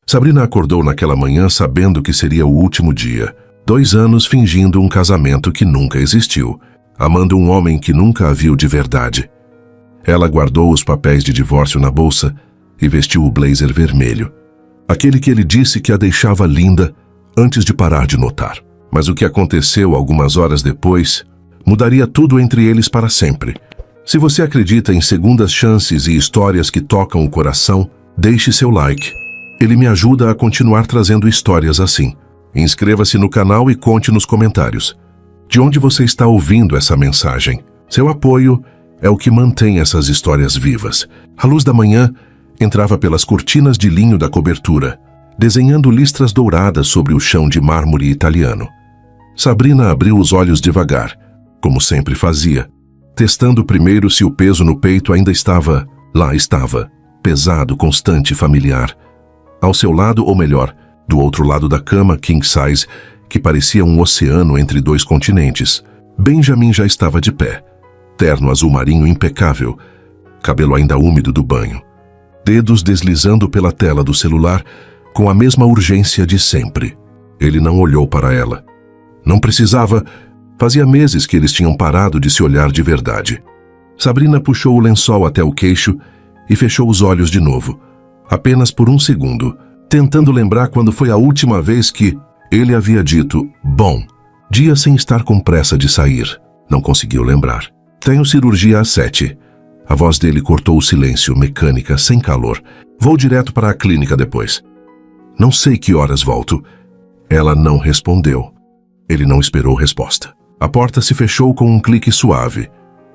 Sabrina acordou naquela manhã sabendo que seria o último dia. 2 anos fingindo um casamento que nunca existiu, amando um homem que nunca a viu de verdade. Ela guardou os papéis de divórcio na bolsa e vestiu o blazer vermelho. Aquele que ele disse que a deixava linda antes de parar de notar. Mas o que aconteceu algumas horas depois mudaria tudo entre eles para sempre. Se você acredita em segundas chances e histórias que tocam o coração, deixe seu like. Ele me ajuda a continuar trazendo histórias assim. Inscreva-se no canal e conte nos comentários de onde você está ouvindo essa mensagem. Seu apoio é o que mantém essas histórias vivas. A luz da manhã entrava pelas cortinas de linho da cobertura, desenhando listras douradas sobre o chão de mármore italiano. Sabrina abriu os olhos devagar, como sempre fazia, testando primeiro se o peso no peito ainda estava, lá estava, pesado, constante, familiar. Ao seu lado, ou melhor, do outro lado da cama, king size, que parecia um oceano entre 2 continentes, Benjamin já estava de pé, terno azul marinho impecável, cabelo ainda úmido do banho, dedos deslizando pela tela do celular com a mesma urgência de sempre. Ele não olhou para ela. Não precisava. Fazia meses que eles tinham parado de se olhar de verdade. Sabrina puxou o lençol até o queixo e fechou os olhos de novo, apenas por 1 segundo, tentando lembrar quando foi a última vez que ele havia dito, bom, dia sem estar com pressa de sair. Não conseguiu lembrar. Tenho cirurgia às 7. A voz dele cortou o silêncio, mecânica, sem calor. Vou direto para a clínica depois. Não sei que horas volto. Ela não respondeu. Ele não esperou resposta. A porta se fechou com um clique suave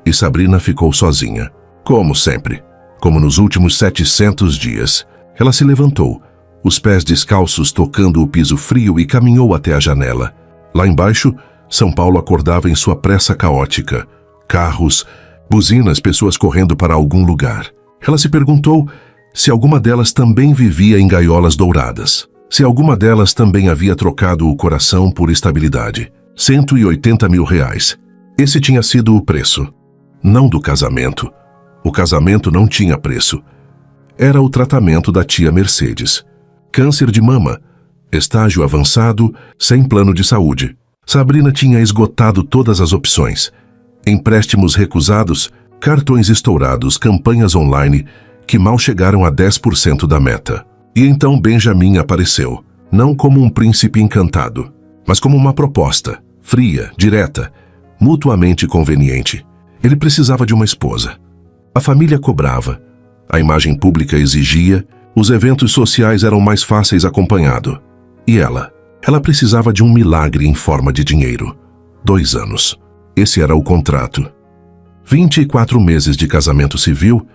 e Sabrina ficou sozinha. Como sempre. Como nos últimos 700 dias. Ela se levantou, os pés descalços tocando o piso frio e caminhou até a janela. Lá embaixo, São Paulo acordava em sua pressa caótica. Carros, buzinas, pessoas correndo para algum lugar. Ela se perguntou se alguma delas também vivia em gaiolas douradas. Se alguma delas também havia trocado o coração por estabilidade. 180 mil reais. Esse tinha sido o preço. Não do casamento. O casamento não tinha preço. Era o tratamento da tia Mercedes. Câncer de mama. Estágio avançado, sem plano de saúde. Sabrina tinha esgotado todas as opções. Empréstimos recusados, cartões estourados, campanhas online que mal chegaram a 10% da meta. E então Benjamin apareceu, não como um príncipe encantado, mas como uma proposta, fria, direta, mutuamente conveniente. Ele precisava de uma esposa. A família cobrava, a imagem pública exigia, os eventos sociais eram mais fáceis acompanhado. E ela precisava de um milagre em forma de dinheiro. 2 anos. Esse era o contrato. 24 meses de casamento civil,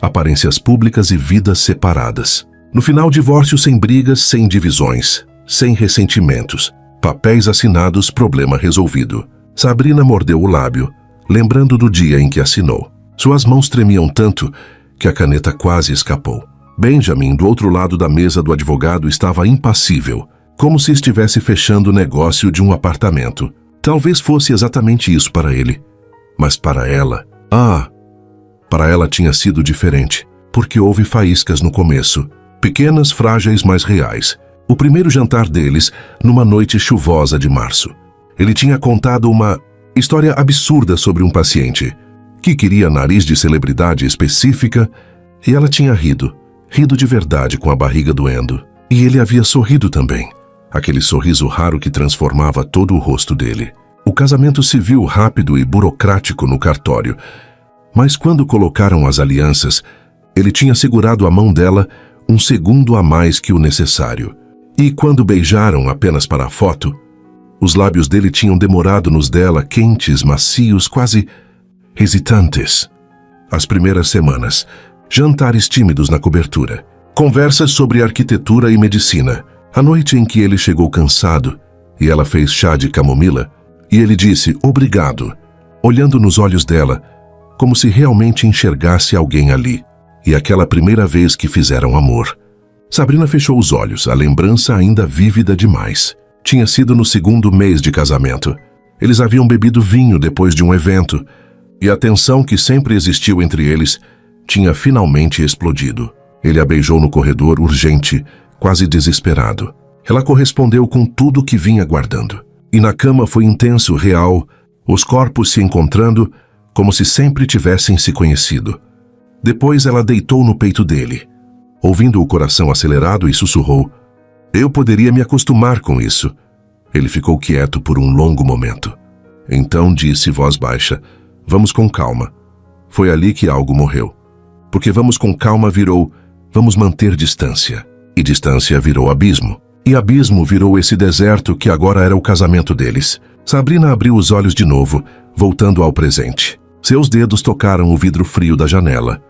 aparências públicas e vidas separadas. No final, divórcio sem brigas, sem divisões, sem ressentimentos. Papéis assinados, problema resolvido. Sabrina mordeu o lábio, lembrando do dia em que assinou. Suas mãos tremiam tanto que a caneta quase escapou. Benjamin, do outro lado da mesa do advogado, estava impassível, como se estivesse fechando o negócio de um apartamento. Talvez fosse exatamente isso para ele. Mas para ela... para ela tinha sido diferente, porque houve faíscas no começo. Pequenas, frágeis, mas reais. O primeiro jantar deles, numa noite chuvosa de março. Ele tinha contado uma história absurda sobre um paciente, que queria nariz de celebridade específica, e ela tinha rido de verdade com a barriga doendo. E ele havia sorrido também. Aquele sorriso raro que transformava todo o rosto dele. O casamento civil rápido e burocrático no cartório. Mas quando colocaram as alianças, ele tinha segurado a mão dela 1 segundo a mais que o necessário. E quando beijaram apenas para a foto, os lábios dele tinham demorado nos dela, quentes, macios, quase hesitantes. As primeiras semanas, jantares tímidos na cobertura. Conversas sobre arquitetura e medicina. A noite em que ele chegou cansado e ela fez chá de camomila e ele disse obrigado, olhando nos olhos dela, como se realmente enxergasse alguém ali. E aquela primeira vez que fizeram amor. Sabrina fechou os olhos, a lembrança ainda vívida demais. Tinha sido no 2º mês de casamento. Eles haviam bebido vinho depois de um evento e a tensão que sempre existiu entre eles tinha finalmente explodido. Ele a beijou no corredor urgente, quase desesperado. Ela correspondeu com tudo o que vinha guardando. E na cama foi intenso, real, os corpos se encontrando como se sempre tivessem se conhecido. Depois ela deitou no peito dele, ouvindo o coração acelerado, e sussurrou: "Eu poderia me acostumar com isso." Ele ficou quieto por um longo momento. Então disse voz baixa: "Vamos com calma." Foi ali que algo morreu. Porque vamos com calma virou vamos manter distância. E distância virou abismo. E abismo virou esse deserto que agora era o casamento deles. Sabrina abriu os olhos de novo, voltando ao presente. Seus dedos tocaram o vidro frio da janela.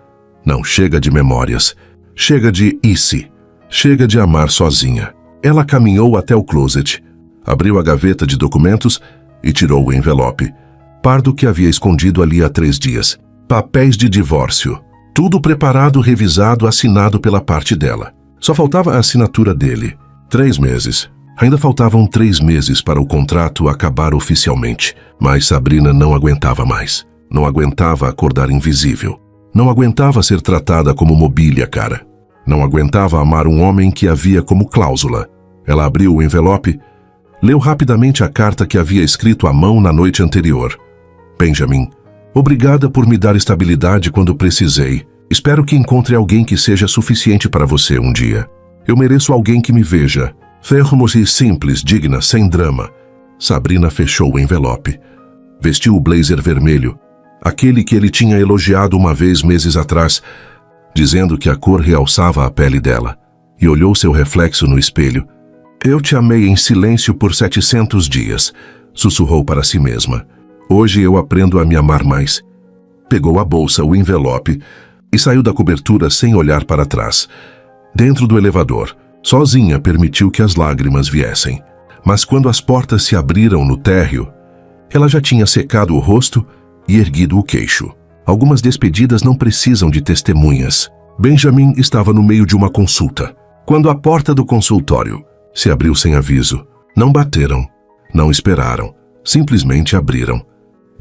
Não, chega de memórias. Chega de "isse". Chega de amar sozinha. Ela caminhou até o closet, abriu a gaveta de documentos e tirou o envelope. Pardo que havia escondido ali há 3 dias. Papéis de divórcio. Tudo preparado, revisado, assinado pela parte dela. Só faltava a assinatura dele. 3 meses. Ainda faltavam 3 meses para o contrato acabar oficialmente. Mas Sabrina não aguentava mais. Não aguentava acordar invisível. Não aguentava ser tratada como mobília, cara. Não aguentava amar um homem que havia como cláusula. Ela abriu o envelope, leu rapidamente a carta que havia escrito à mão na noite anterior. "Benjamin, obrigada por me dar estabilidade quando precisei. Espero que encontre alguém que seja suficiente para você um dia. Eu mereço alguém que me veja. Fermo-se simples, digna, sem drama." Sabrina fechou o envelope. Vestiu o blazer vermelho, aquele que ele tinha elogiado uma vez meses atrás, dizendo que a cor realçava a pele dela, e olhou seu reflexo no espelho. "Eu te amei em silêncio por 700 dias, sussurrou para si mesma. "Hoje eu aprendo a me amar mais." Pegou a bolsa, o envelope, e saiu da cobertura sem olhar para trás. Dentro do elevador, sozinha, permitiu que as lágrimas viessem. Mas quando as portas se abriram no térreo, ela já tinha secado o rosto e erguido o queixo. Algumas despedidas não precisam de testemunhas. Benjamin estava no meio de uma consulta, quando a porta do consultório se abriu sem aviso. Não bateram, não esperaram, simplesmente abriram.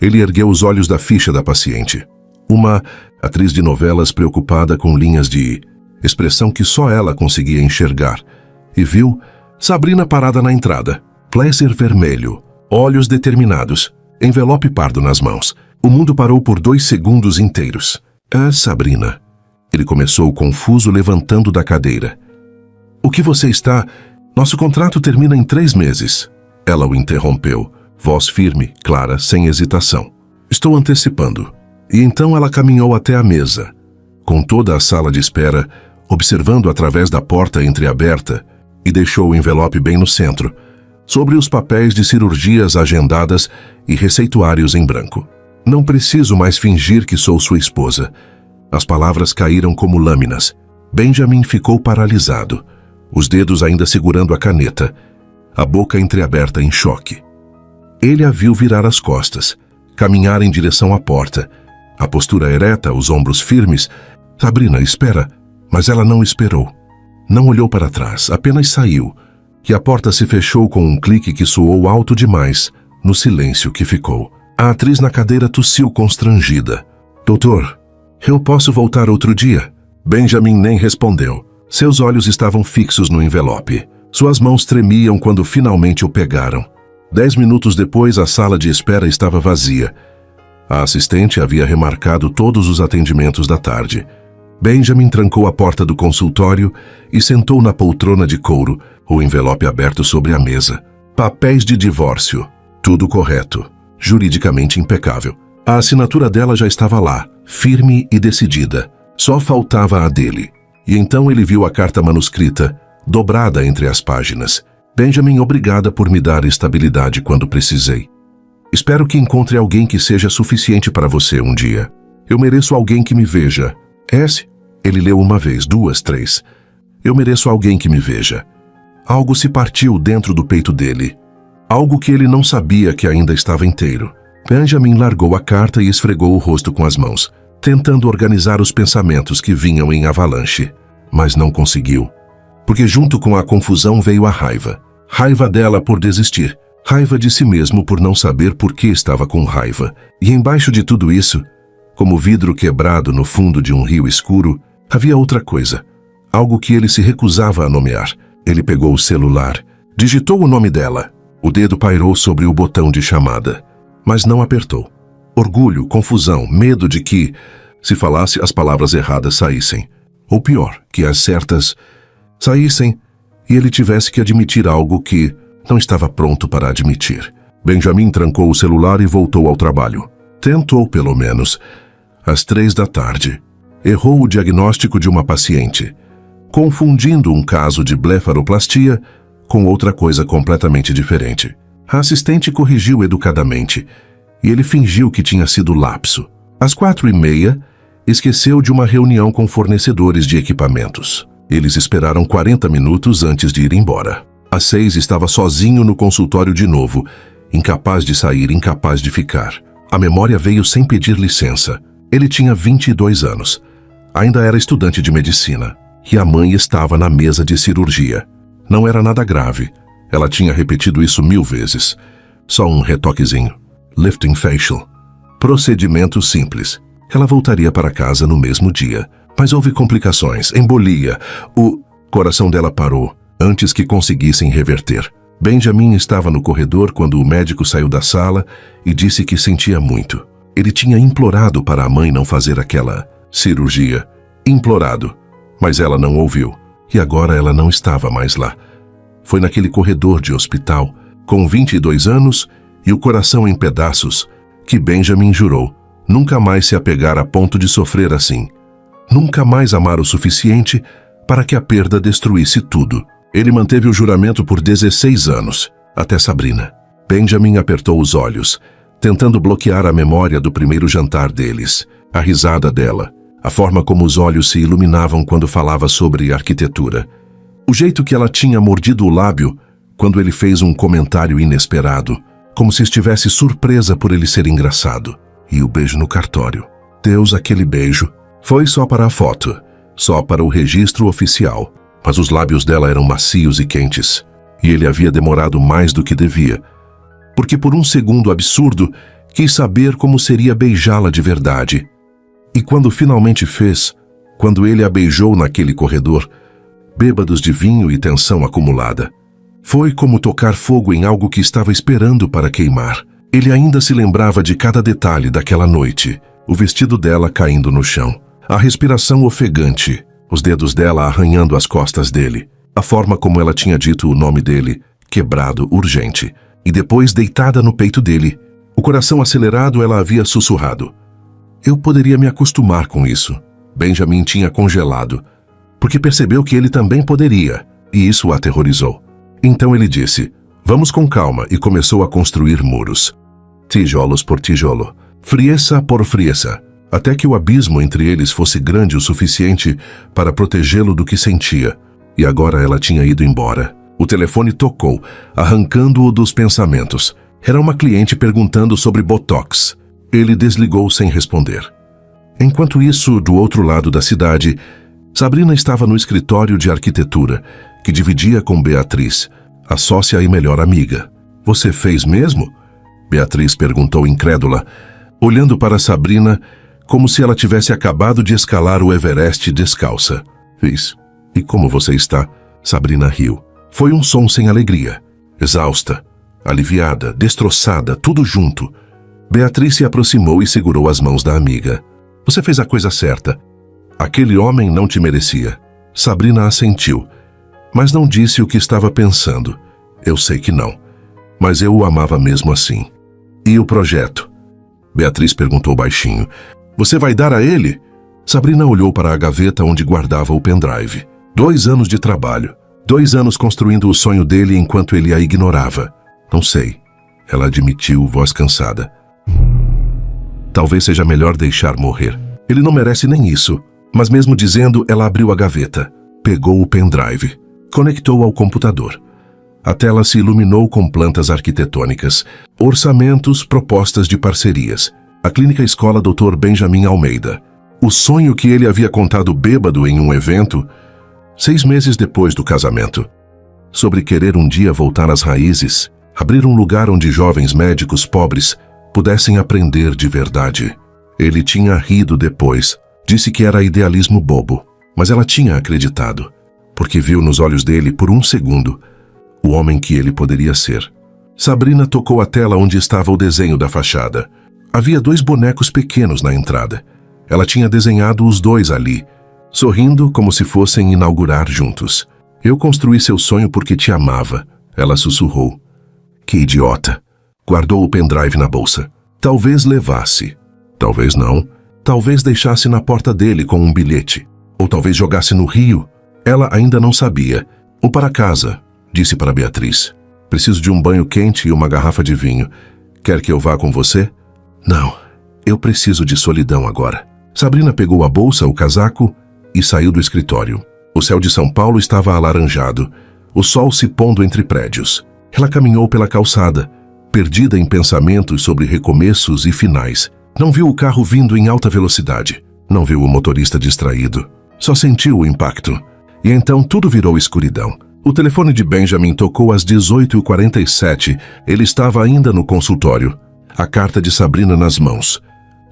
Ele ergueu os olhos da ficha da paciente. Uma atriz de novelas preocupada com linhas de expressão que só ela conseguia enxergar. E viu Sabrina parada na entrada, blazer vermelho, olhos determinados, envelope pardo nas mãos. O mundo parou por 2 segundos inteiros. "Ah, Sabrina." Ele começou confuso, levantando da cadeira. "O que você está... Nosso contrato termina em 3 meses." Ela o interrompeu, voz firme, clara, sem hesitação. "Estou antecipando." E então ela caminhou até a mesa, com toda a sala de espera, observando através da porta entreaberta, e deixou o envelope bem no centro, sobre os papéis de cirurgias agendadas e receituários em branco. "Não preciso mais fingir que sou sua esposa." As palavras caíram como lâminas. Benjamin ficou paralisado, os dedos ainda segurando a caneta, a boca entreaberta em choque. Ele a viu virar as costas, caminhar em direção à porta, a postura ereta, os ombros firmes. "Sabrina, espera." Mas ela não esperou. Não olhou para trás, apenas saiu, e a porta se fechou com um clique que soou alto demais, no silêncio que ficou. A atriz na cadeira tossiu constrangida. "Doutor, eu posso voltar outro dia?" Benjamin nem respondeu. Seus olhos estavam fixos no envelope. Suas mãos tremiam quando finalmente o pegaram. 10 minutos depois, a sala de espera estava vazia. A assistente havia remarcado todos os atendimentos da tarde. Benjamin trancou a porta do consultório e sentou na poltrona de couro, o envelope aberto sobre a mesa. Papéis de divórcio. Tudo correto. Juridicamente impecável. A assinatura dela já estava lá, firme e decidida. Só faltava a dele. E então ele viu a carta manuscrita, dobrada entre as páginas. "Benjamin, obrigada por me dar estabilidade quando precisei. Espero que encontre alguém que seja suficiente para você um dia. Eu mereço alguém que me veja. S." Ele leu 1 vez, 2, 3. "Eu mereço alguém que me veja." Algo se partiu dentro do peito dele. Algo que ele não sabia que ainda estava inteiro. Benjamin largou a carta e esfregou o rosto com as mãos, tentando organizar os pensamentos que vinham em avalanche. Mas não conseguiu. Porque junto com a confusão veio a raiva. Raiva dela por desistir. Raiva de si mesmo por não saber por que estava com raiva. E embaixo de tudo isso, como vidro quebrado no fundo de um rio escuro, havia outra coisa. Algo que ele se recusava a nomear. Ele pegou o celular, digitou o nome dela. O dedo pairou sobre o botão de chamada, mas não apertou. Orgulho, confusão, medo de que, se falasse, as palavras erradas saíssem. Ou pior, que as certas saíssem e ele tivesse que admitir algo que não estava pronto para admitir. Benjamin trancou o celular e voltou ao trabalho. Tentou, pelo menos. Às 3 da tarde, errou o diagnóstico de uma paciente, confundindo um caso de blefaroplastia com outra coisa completamente diferente. A assistente corrigiu educadamente e ele fingiu que tinha sido lapso. Às 4h30, esqueceu de uma reunião com fornecedores de equipamentos. Eles esperaram 40 minutos antes de ir embora. Às 6 estava sozinho no consultório de novo, incapaz de sair, incapaz de ficar. A memória veio sem pedir licença. Ele tinha 22 anos. Ainda era estudante de medicina. E a mãe estava na mesa de cirurgia. Não era nada grave. Ela tinha repetido isso 1000 vezes. Só um retoquezinho. Lifting facial. Procedimento simples. Ela voltaria para casa no mesmo dia. Mas houve complicações, embolia. O coração dela parou antes que conseguissem reverter. Benjamin estava no corredor quando o médico saiu da sala e disse que sentia muito. Ele tinha implorado para a mãe não fazer aquela cirurgia. Implorado. Mas ela não ouviu. E agora ela não estava mais lá. Foi naquele corredor de hospital, com 22 anos e o coração em pedaços, que Benjamin jurou nunca mais se apegar a ponto de sofrer assim. Nunca mais amar o suficiente para que a perda destruísse tudo. Ele manteve o juramento por 16 anos, até Sabrina. Benjamin apertou os olhos, tentando bloquear a memória do primeiro jantar deles, a risada dela, a forma como os olhos se iluminavam quando falava sobre arquitetura, o jeito que ela tinha mordido o lábio quando ele fez um comentário inesperado, como se estivesse surpresa por ele ser engraçado, e o beijo no cartório. Deus, aquele beijo foi só para a foto, só para o registro oficial. Mas os lábios dela eram macios e quentes, e ele havia demorado mais do que devia, porque por um segundo absurdo quis saber como seria beijá-la de verdade. E quando finalmente fez, quando ele a beijou naquele corredor, bêbados de vinho e tensão acumulada, foi como tocar fogo em algo que estava esperando para queimar. Ele ainda se lembrava de cada detalhe daquela noite, o vestido dela caindo no chão, a respiração ofegante, os dedos dela arranhando as costas dele, a forma como ela tinha dito o nome dele, quebrado, urgente, e depois deitada no peito dele, o coração acelerado, ela havia sussurrado. Eu poderia me acostumar com isso. Benjamin tinha congelado, porque percebeu que ele também poderia, e isso o aterrorizou. Então ele disse, vamos com calma, e começou a construir muros. Tijolos por tijolo, frieza por frieza, até que o abismo entre eles fosse grande o suficiente para protegê-lo do que sentia. E agora ela tinha ido embora. O telefone tocou, arrancando-o dos pensamentos. Era uma cliente perguntando sobre Botox. Ele desligou sem responder. Enquanto isso, do outro lado da cidade, Sabrina estava no escritório de arquitetura, que dividia com Beatriz, a sócia e melhor amiga. Você fez mesmo? Beatriz perguntou incrédula, olhando para Sabrina como se ela tivesse acabado de escalar o Everest descalça. Fiz. E como você está? Sabrina riu. Foi um som sem alegria. Exausta, aliviada, destroçada, tudo junto. Beatriz se aproximou e segurou as mãos da amiga. Você fez a coisa certa. Aquele homem não te merecia. Sabrina assentiu, mas não disse o que estava pensando. Eu sei que não, mas eu o amava mesmo assim. E o projeto? Beatriz perguntou baixinho. Você vai dar a ele? Sabrina olhou para a gaveta onde guardava o pendrive. 2 anos de trabalho. 2 anos construindo o sonho dele enquanto ele a ignorava. Não sei. Ela admitiu, voz cansada. Talvez seja melhor deixar morrer. Ele não merece nem isso. Mas mesmo dizendo, ela abriu a gaveta. Pegou o pendrive. Conectou ao computador. A tela se iluminou com plantas arquitetônicas, orçamentos, propostas de parcerias. A clínica escola Dr. Benjamin Almeida. O sonho que ele havia contado bêbado em um evento, 6 meses depois do casamento. Sobre querer um dia voltar às raízes, abrir um lugar onde jovens médicos pobres pudessem aprender de verdade. Ele tinha rido depois, disse que era idealismo bobo, mas ela tinha acreditado. porque viu nos olhos dele, por um segundo, o homem que ele poderia ser. Sabrina tocou a tela onde estava o desenho da fachada. Havia 2 bonecos pequenos na entrada. Ela tinha desenhado os 2 ali, sorrindo como se fossem inaugurar juntos. Eu construí seu sonho porque te amava, ela sussurrou. Que idiota. Guardou o pendrive na bolsa. Talvez levasse. Talvez não. Talvez deixasse na porta dele com um bilhete. Ou talvez jogasse no rio. Ela ainda não sabia. Ou para casa, disse para Beatriz. Preciso de um banho quente e uma garrafa de vinho. Quer que eu vá com você? Não. Eu preciso de solidão agora. Sabrina pegou a bolsa, o casaco e saiu do escritório. O céu de São Paulo estava alaranjado, o sol se pondo entre prédios. Ela caminhou pela calçada, perdida em pensamentos sobre recomeços e finais. Não viu o carro vindo em alta velocidade. Não viu o motorista distraído. Só sentiu o impacto. E então tudo virou escuridão. O telefone de Benjamin tocou às 18h47. Ele estava ainda no consultório, a carta de Sabrina nas mãos,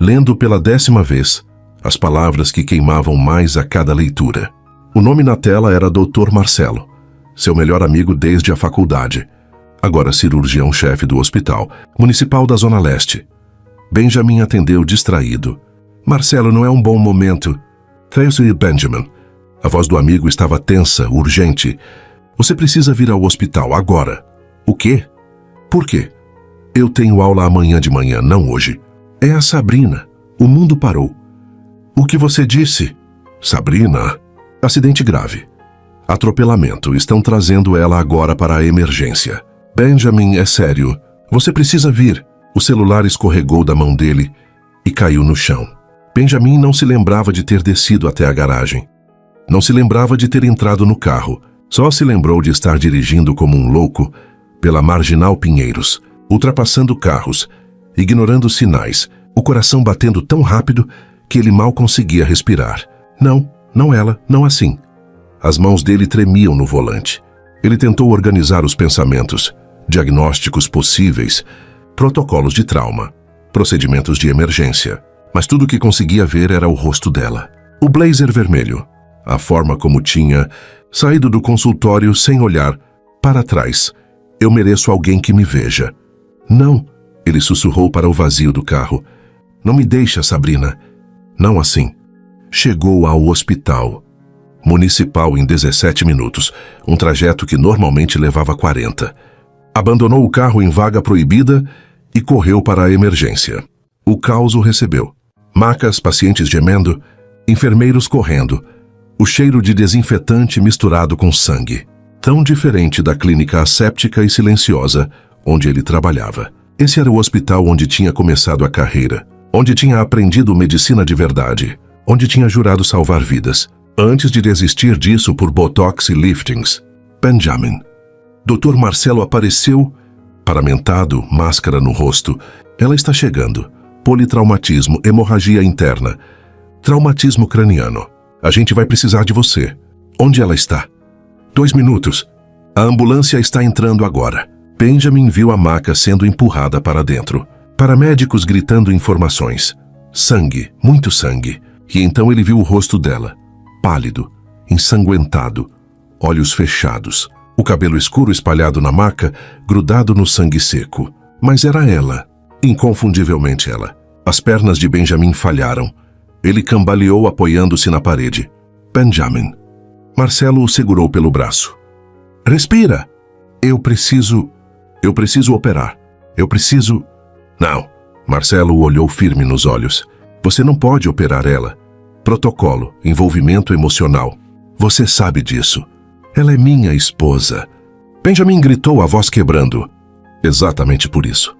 lendo pela 10ª vez as palavras que queimavam mais a cada leitura. O nome na tela era Dr. Marcelo, seu melhor amigo desde a faculdade, agora cirurgião-chefe do Hospital Municipal da Zona Leste. Benjamin atendeu distraído. Marcelo, não é um bom momento. Tracy Benjamin. A voz do amigo estava tensa, urgente. Você precisa vir ao hospital agora. O quê? Por quê? Eu tenho aula amanhã de manhã, não hoje. É a Sabrina. O mundo parou. O que você disse? Sabrina? Acidente grave. Atropelamento. Estão trazendo ela agora para a emergência. Benjamin, é sério. Você precisa vir. O celular escorregou da mão dele e caiu no chão. Benjamin não se lembrava de ter descido até a garagem. Não se lembrava de ter entrado no carro. Só se lembrou de estar dirigindo como um louco pela Marginal Pinheiros, ultrapassando carros, ignorando sinais, o coração batendo tão rápido que ele mal conseguia respirar. Não ela, não assim. As mãos dele tremiam no volante. Ele tentou organizar os pensamentos, diagnósticos possíveis, protocolos de trauma, procedimentos de emergência. Mas tudo o que conseguia ver era o rosto dela. O blazer vermelho, a forma como tinha saído do consultório sem olhar para trás. Eu mereço alguém que me veja. Não, ele sussurrou para o vazio do carro. Não me deixa, Sabrina. Não assim. Chegou ao hospital municipal em 17 minutos, um trajeto que normalmente levava 40. Abandonou o carro em vaga proibida e correu para a emergência. O caos o recebeu. Macas, pacientes gemendo, enfermeiros correndo, o cheiro de desinfetante misturado com sangue. Tão diferente da clínica asséptica e silenciosa onde ele trabalhava. Esse era o hospital onde tinha começado a carreira, onde tinha aprendido medicina de verdade, onde tinha jurado salvar vidas, antes de desistir disso por botox e liftings. Benjamin. Dr. Marcelo apareceu, paramentado, máscara no rosto. Ela está chegando. Politraumatismo, hemorragia interna, traumatismo craniano. A gente vai precisar de você. Onde ela está? 2 minutos. A ambulância está entrando agora. Benjamin viu a maca sendo empurrada para dentro. Paramédicos gritando informações. Sangue, muito sangue. E então ele viu o rosto dela. Pálido, ensanguentado, olhos fechados. O cabelo escuro espalhado na maca, grudado no sangue seco. Mas era ela. Inconfundivelmente ela. As pernas de Benjamin falharam. Ele cambaleou apoiando-se na parede. Benjamin. Marcelo o segurou pelo braço. Respira. Eu preciso operar. Eu preciso... Não. Marcelo o olhou firme nos olhos. Você não pode operar ela. Protocolo, envolvimento emocional. Você sabe disso. Ela é minha esposa. Benjamin gritou, a voz quebrando. Exatamente por isso.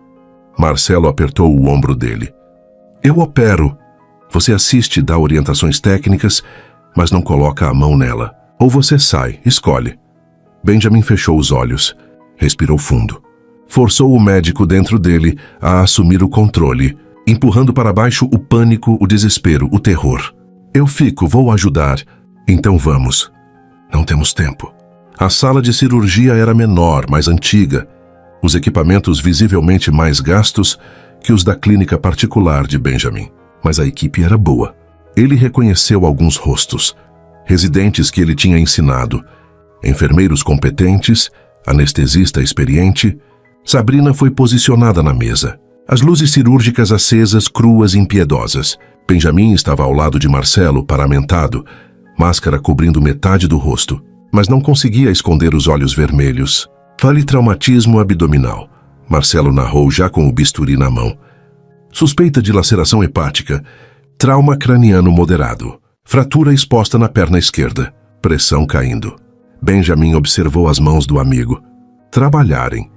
Marcelo apertou o ombro dele. Eu opero. Você assiste e dá orientações técnicas, mas não coloca a mão nela. Ou você sai, escolhe. Benjamin fechou os olhos, respirou fundo. Forçou o médico dentro dele a assumir o controle, empurrando para baixo o pânico, o desespero, o terror. Eu fico, vou ajudar. Então vamos. Não temos tempo. A sala de cirurgia era menor, mais antiga. Os equipamentos visivelmente mais gastos que os da clínica particular de Benjamin. Mas a equipe era boa. Ele reconheceu alguns rostos. residentes que ele tinha ensinado, enfermeiros competentes, anestesista experiente. Sabrina foi posicionada na mesa. As luzes cirúrgicas acesas, cruas e impiedosas. Benjamin estava ao lado de Marcelo, paramentado, máscara cobrindo metade do rosto, mas não conseguia esconder os olhos vermelhos. Traumatismo abdominal. Marcelo narrou já com o bisturi na mão. Suspeita de laceração hepática. Trauma craniano moderado. Fratura exposta na perna esquerda. Pressão caindo. Benjamin observou as mãos do amigo. Trabalharem.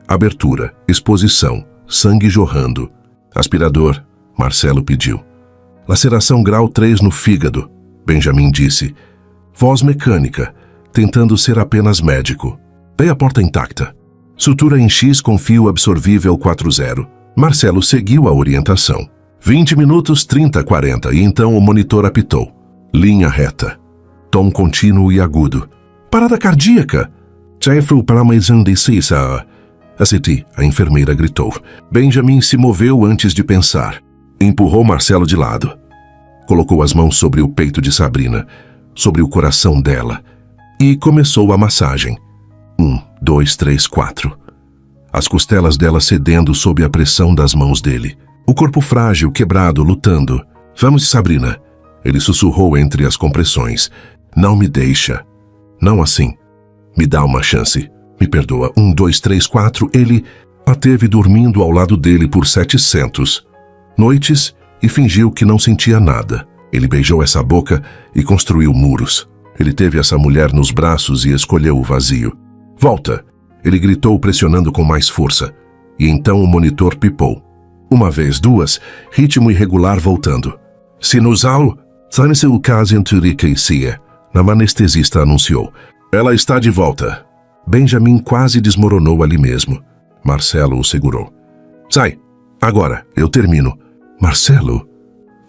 Abertura, exposição, sangue jorrando. Aspirador, Marcelo pediu. Laceração grau 3 no fígado, Benjamin disse. Voz mecânica, tentando ser apenas médico. Veio a porta intacta. Sutura em X com fio absorvível 4.0. Marcelo seguiu a orientação. 20 minutos, 30, 40, e então o monitor apitou. Linha reta. Tom contínuo e agudo. Parada cardíaca! Jeffrey para mais um decisa. Aceti, a enfermeira gritou. Benjamin se moveu antes de pensar. Empurrou Marcelo de lado. Colocou as mãos sobre o peito de Sabrina, sobre o coração dela, e começou a massagem. 1, 2, 3, 4. As costelas dela cedendo sob a pressão das mãos dele. O corpo frágil, quebrado, lutando. Vamos, Sabrina. Ele sussurrou entre as compressões. Não me deixa. Não assim. Me dá uma chance. Me perdoa. 1, 2, 3, 4. Ele a teve dormindo ao lado dele por 700 noites e fingiu que não sentia nada. Ele beijou essa boca e construiu muros. Ele teve essa mulher nos braços e escolheu o vazio. Volta! Ele gritou pressionando com mais força. E então o monitor pipou. Uma vez, duas, ritmo irregular voltando. Sinusal? Sabe-se o caso enturicância. A anestesista anunciou. Ela está de volta. Benjamin quase desmoronou ali mesmo. Marcelo o segurou. Sai! Agora, eu termino. Marcelo,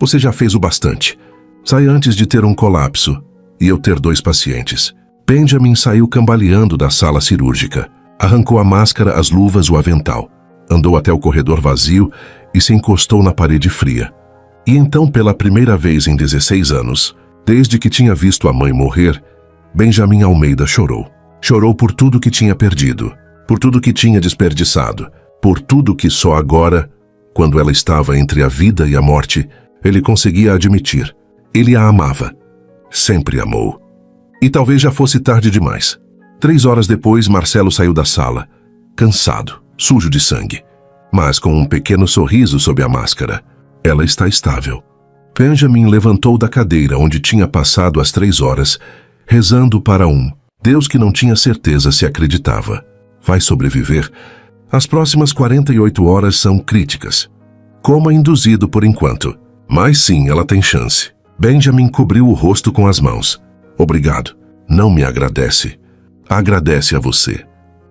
você já fez o bastante. Sai antes de ter um colapso e eu ter 2 pacientes. Benjamin saiu cambaleando da sala cirúrgica. Arrancou a máscara, as luvas, o avental. Andou até o corredor vazio e se encostou na parede fria. E então, pela primeira vez em 16 anos, desde que tinha visto a mãe morrer, Benjamin Almeida chorou. Chorou por tudo que tinha perdido, por tudo que tinha desperdiçado, por tudo que só agora, quando ela estava entre a vida e a morte, ele conseguia admitir. Ele a amava. Sempre amou. E talvez já fosse tarde demais. 3 horas depois, Marcelo saiu da sala, cansado, sujo de sangue, mas com um pequeno sorriso sob a máscara. Ela está estável. Benjamin levantou da cadeira onde tinha passado as 3 horas, rezando para um Deus que não tinha certeza se acreditava. Vai sobreviver? As próximas 48 horas são críticas. Coma induzido por enquanto. Mas sim, ela tem chance. Benjamin cobriu o rosto com as mãos. Obrigado. Não me agradece. Agradece a você.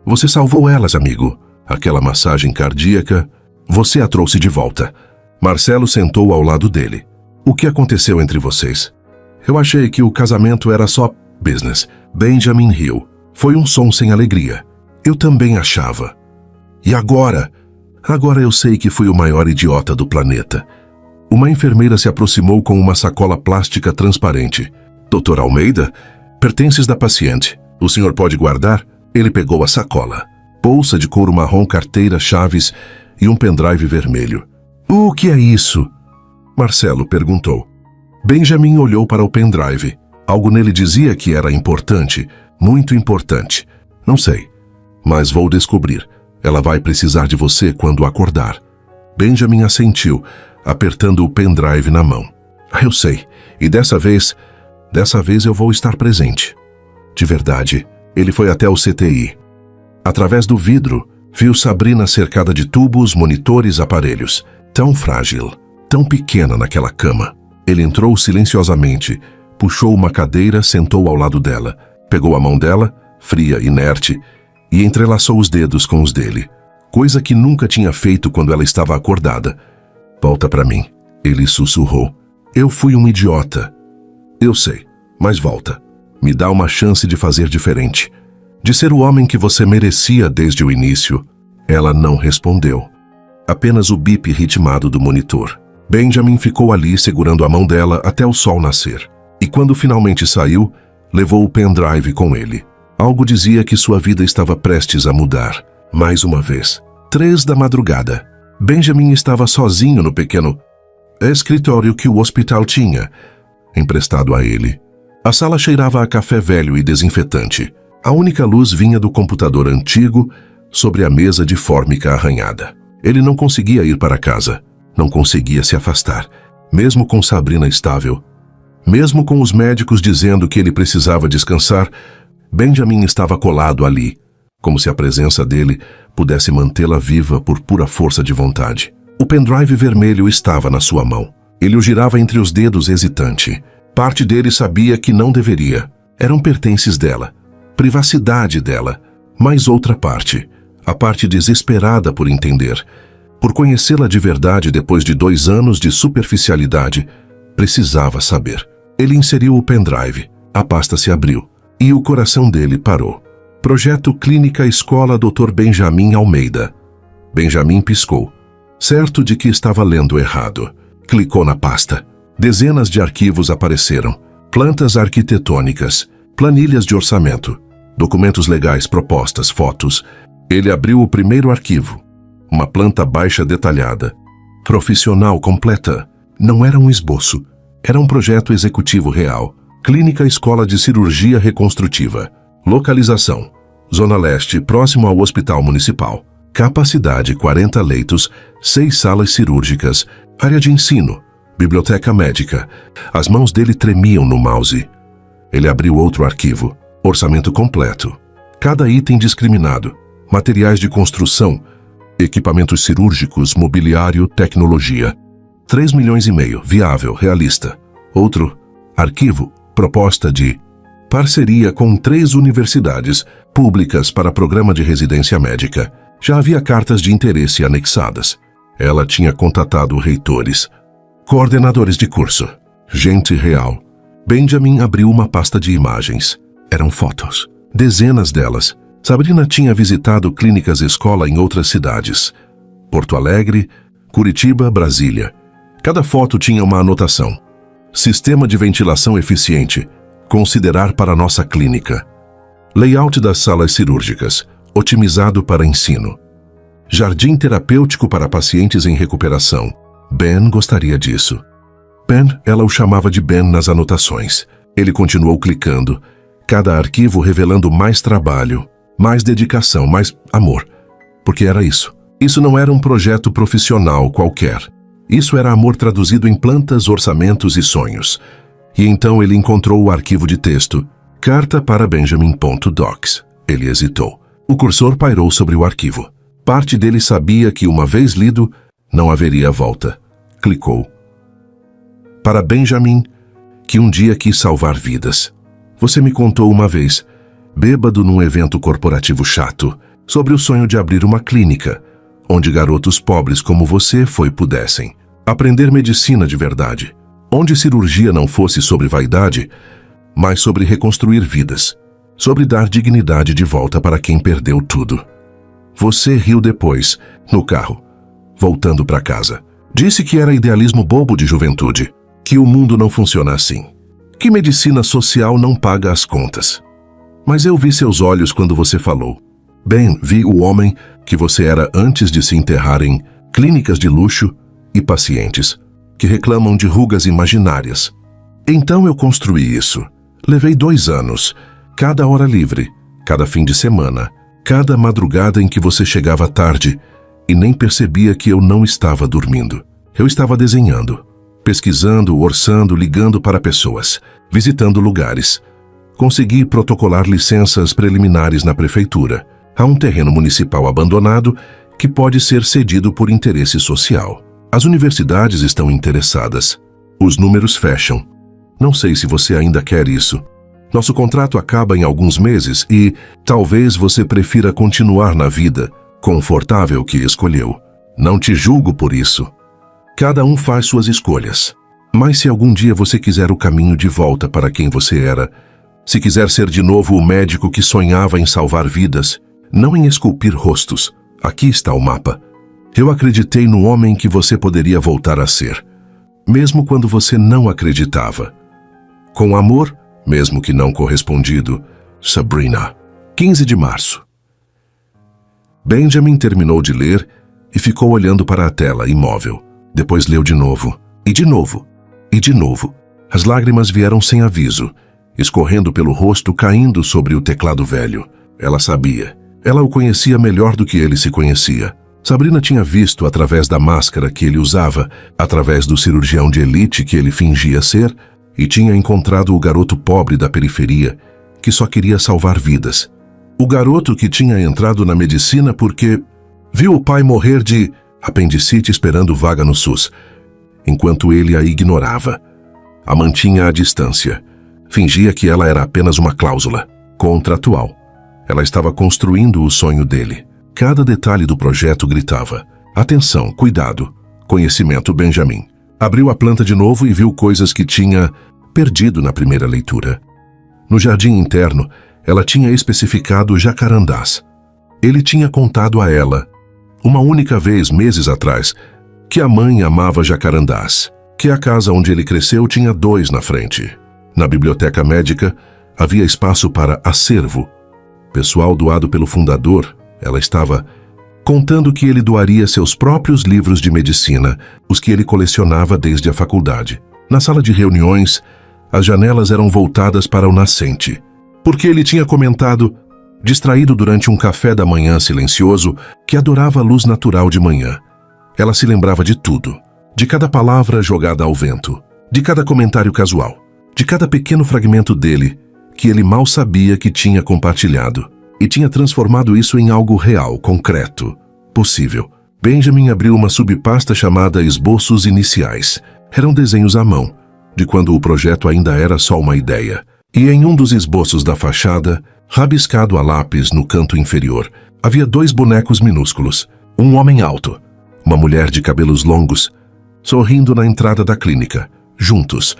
Você salvou elas, amigo. Aquela massagem cardíaca, você a trouxe de volta. Marcelo sentou ao lado dele. O que aconteceu entre vocês? Eu achei que o casamento era só business. Benjamin riu. Foi um som sem alegria. Eu também achava. E agora? Agora eu sei que fui o maior idiota do planeta. Uma enfermeira se aproximou com uma sacola plástica transparente. Dr. Almeida? Pertences da paciente. O senhor pode guardar? Ele pegou a sacola. Bolsa de couro marrom, carteira, chaves e um pendrive vermelho. O que é isso? Marcelo perguntou. Benjamin olhou para o pendrive. Algo nele dizia que era importante, muito importante. Não sei, mas vou descobrir. Ela vai precisar de você quando acordar. Benjamin assentiu, apertando o pendrive na mão. Eu sei, e dessa vez eu vou estar presente. De verdade, ele foi até o CTI. Através do vidro, viu Sabrina cercada de tubos, monitores, aparelhos. Tão frágil, tão pequena naquela cama. Ele entrou silenciosamente, puxou uma cadeira, sentou ao lado dela, pegou a mão dela, fria, inerte, e entrelaçou os dedos com os dele, coisa que nunca tinha feito quando ela estava acordada. Volta para mim, ele sussurrou. Eu fui um idiota. Eu sei, mas volta. Me dá uma chance de fazer diferente. De ser o homem que você merecia desde o início. Ela não respondeu. Apenas o bip ritmado do monitor. Benjamin ficou ali segurando a mão dela até o sol nascer. E quando finalmente saiu, levou o pendrive com ele. Algo dizia que sua vida estava prestes a mudar. Mais uma vez. 3 da madrugada. Benjamin estava sozinho no pequeno escritório que o hospital tinha, emprestado a ele. A sala cheirava a café velho e desinfetante. A única luz vinha do computador antigo sobre a mesa de fórmica arranhada. Ele não conseguia ir para casa. Não conseguia se afastar. Mesmo com Sabrina estável, mesmo com os médicos dizendo que ele precisava descansar, Benjamin estava colado ali, como se a presença dele pudesse mantê-la viva por pura força de vontade. O pendrive vermelho estava na sua mão. Ele o girava entre os dedos hesitante. Parte dele sabia que não deveria. Eram pertences dela, privacidade dela. Mas outra parte, a parte desesperada por entender, por conhecê-la de verdade depois de 2 anos de superficialidade, precisava saber. Ele inseriu o pendrive, a pasta se abriu, e o coração dele parou. Projeto Clínica Escola Dr. Benjamin Almeida. Benjamin piscou, certo de que estava lendo errado. Clicou na pasta. Dezenas de arquivos apareceram. Plantas arquitetônicas, planilhas de orçamento, documentos legais, propostas, fotos. Ele abriu o primeiro arquivo. Uma planta baixa detalhada, profissional completa. Não era um esboço. Era um projeto executivo real. Clínica Escola de Cirurgia Reconstrutiva. Localização: Zona Leste, próximo ao Hospital Municipal. Capacidade: 40 leitos, 6 salas cirúrgicas, área de ensino, biblioteca médica. As mãos dele tremiam no mouse. Ele abriu outro arquivo. Orçamento completo. Cada item discriminado. Materiais de construção, equipamentos cirúrgicos, mobiliário, tecnologia. 3,5 milhões, viável, realista. Outro arquivo, proposta de parceria com 3 universidades públicas para programa de residência médica. Já havia cartas de interesse anexadas. Ela tinha contatado reitores, coordenadores de curso, gente real. Benjamin abriu uma pasta de imagens. Eram fotos, dezenas delas. Sabrina tinha visitado clínicas escola em outras cidades. Porto Alegre, Curitiba, Brasília. Cada foto tinha uma anotação. Sistema de ventilação eficiente. Considerar para nossa clínica. Layout das salas cirúrgicas. Otimizado para ensino. Jardim terapêutico para pacientes em recuperação. Ben gostaria disso. Ben, ela o chamava de Ben nas anotações. Ele continuou clicando. Cada arquivo revelando mais trabalho, mais dedicação, mais amor. Porque era isso. Isso não era um projeto profissional qualquer. Isso era amor traduzido em plantas, orçamentos e sonhos. E então ele encontrou o arquivo de texto. Carta para Benjamin.docs. Ele hesitou. O cursor pairou sobre o arquivo. Parte dele sabia que, uma vez lido, não haveria volta. Clicou. Para Benjamin, que um dia quis salvar vidas. Você me contou uma vez, bêbado num evento corporativo chato, sobre o sonho de abrir uma clínica, onde garotos pobres como você pudessem aprender medicina de verdade, onde cirurgia não fosse sobre vaidade, mas sobre reconstruir vidas, sobre dar dignidade de volta para quem perdeu tudo. Você riu depois, no carro, voltando para casa. Disse que era idealismo bobo de juventude, que o mundo não funciona assim, que medicina social não paga as contas. Mas eu vi seus olhos quando você falou. Bem, vi o homem que você era antes de se enterrar em clínicas de luxo e pacientes que reclamam de rugas imaginárias. Então eu construí isso. Levei 2 anos, cada hora livre, cada fim de semana, cada madrugada em que você chegava tarde e nem percebia que eu não estava dormindo. Eu estava desenhando, pesquisando, orçando, ligando para pessoas, visitando lugares. Consegui protocolar licenças preliminares na prefeitura. Há um terreno municipal abandonado que pode ser cedido por interesse social. As universidades estão interessadas. Os números fecham. Não sei se você ainda quer isso. Nosso contrato acaba em alguns meses e talvez você prefira continuar na vida confortável que escolheu. Não te julgo por isso. Cada um faz suas escolhas. Mas se algum dia você quiser o caminho de volta para quem você era, se quiser ser de novo o médico que sonhava em salvar vidas, não em esculpir rostos, aqui está o mapa. Eu acreditei no homem que você poderia voltar a ser, mesmo quando você não acreditava. Com amor, mesmo que não correspondido, Sabrina. 15 de março. Benjamin terminou de ler e ficou olhando para a tela, imóvel. Depois leu de novo, e de novo, e de novo. As lágrimas vieram sem aviso, escorrendo pelo rosto, caindo sobre o teclado velho. Ela sabia. Ela o conhecia melhor do que ele se conhecia. Sabrina tinha visto através da máscara que ele usava, através do cirurgião de elite que ele fingia ser, e tinha encontrado o garoto pobre da periferia, que só queria salvar vidas. O garoto que tinha entrado na medicina porque viu o pai morrer de apendicite esperando vaga no SUS, enquanto ele a ignorava. A mantinha à distância. Fingia que ela era apenas uma cláusula contratual. Ela estava construindo o sonho dele. Cada detalhe do projeto gritava: atenção, cuidado, conhecimento, Benjamin. Abriu a planta de novo e viu coisas que tinha perdido na primeira leitura. No jardim interno, ela tinha especificado jacarandás. Ele tinha contado a ela, uma única vez meses atrás, que a mãe amava jacarandás, que a casa onde ele cresceu tinha 2 na frente. Na biblioteca médica, havia espaço para acervo. Pessoal doado pelo fundador, ela estava contando que ele doaria seus próprios livros de medicina, os que ele colecionava desde a faculdade. Na sala de reuniões, as janelas eram voltadas para o nascente, porque ele tinha comentado, distraído durante um café da manhã silencioso, que adorava a luz natural de manhã. Ela se lembrava de tudo, de cada palavra jogada ao vento, de cada comentário casual, de cada pequeno fragmento dele, que ele mal sabia que tinha compartilhado, e tinha transformado isso em algo real, concreto, possível. Benjamin abriu uma subpasta chamada Esboços Iniciais. Eram desenhos à mão, de quando o projeto ainda era só uma ideia. E em um dos esboços da fachada, rabiscado a lápis no canto inferior, havia 2 bonecos minúsculos, um homem alto, uma mulher de cabelos longos, sorrindo na entrada da clínica, juntos.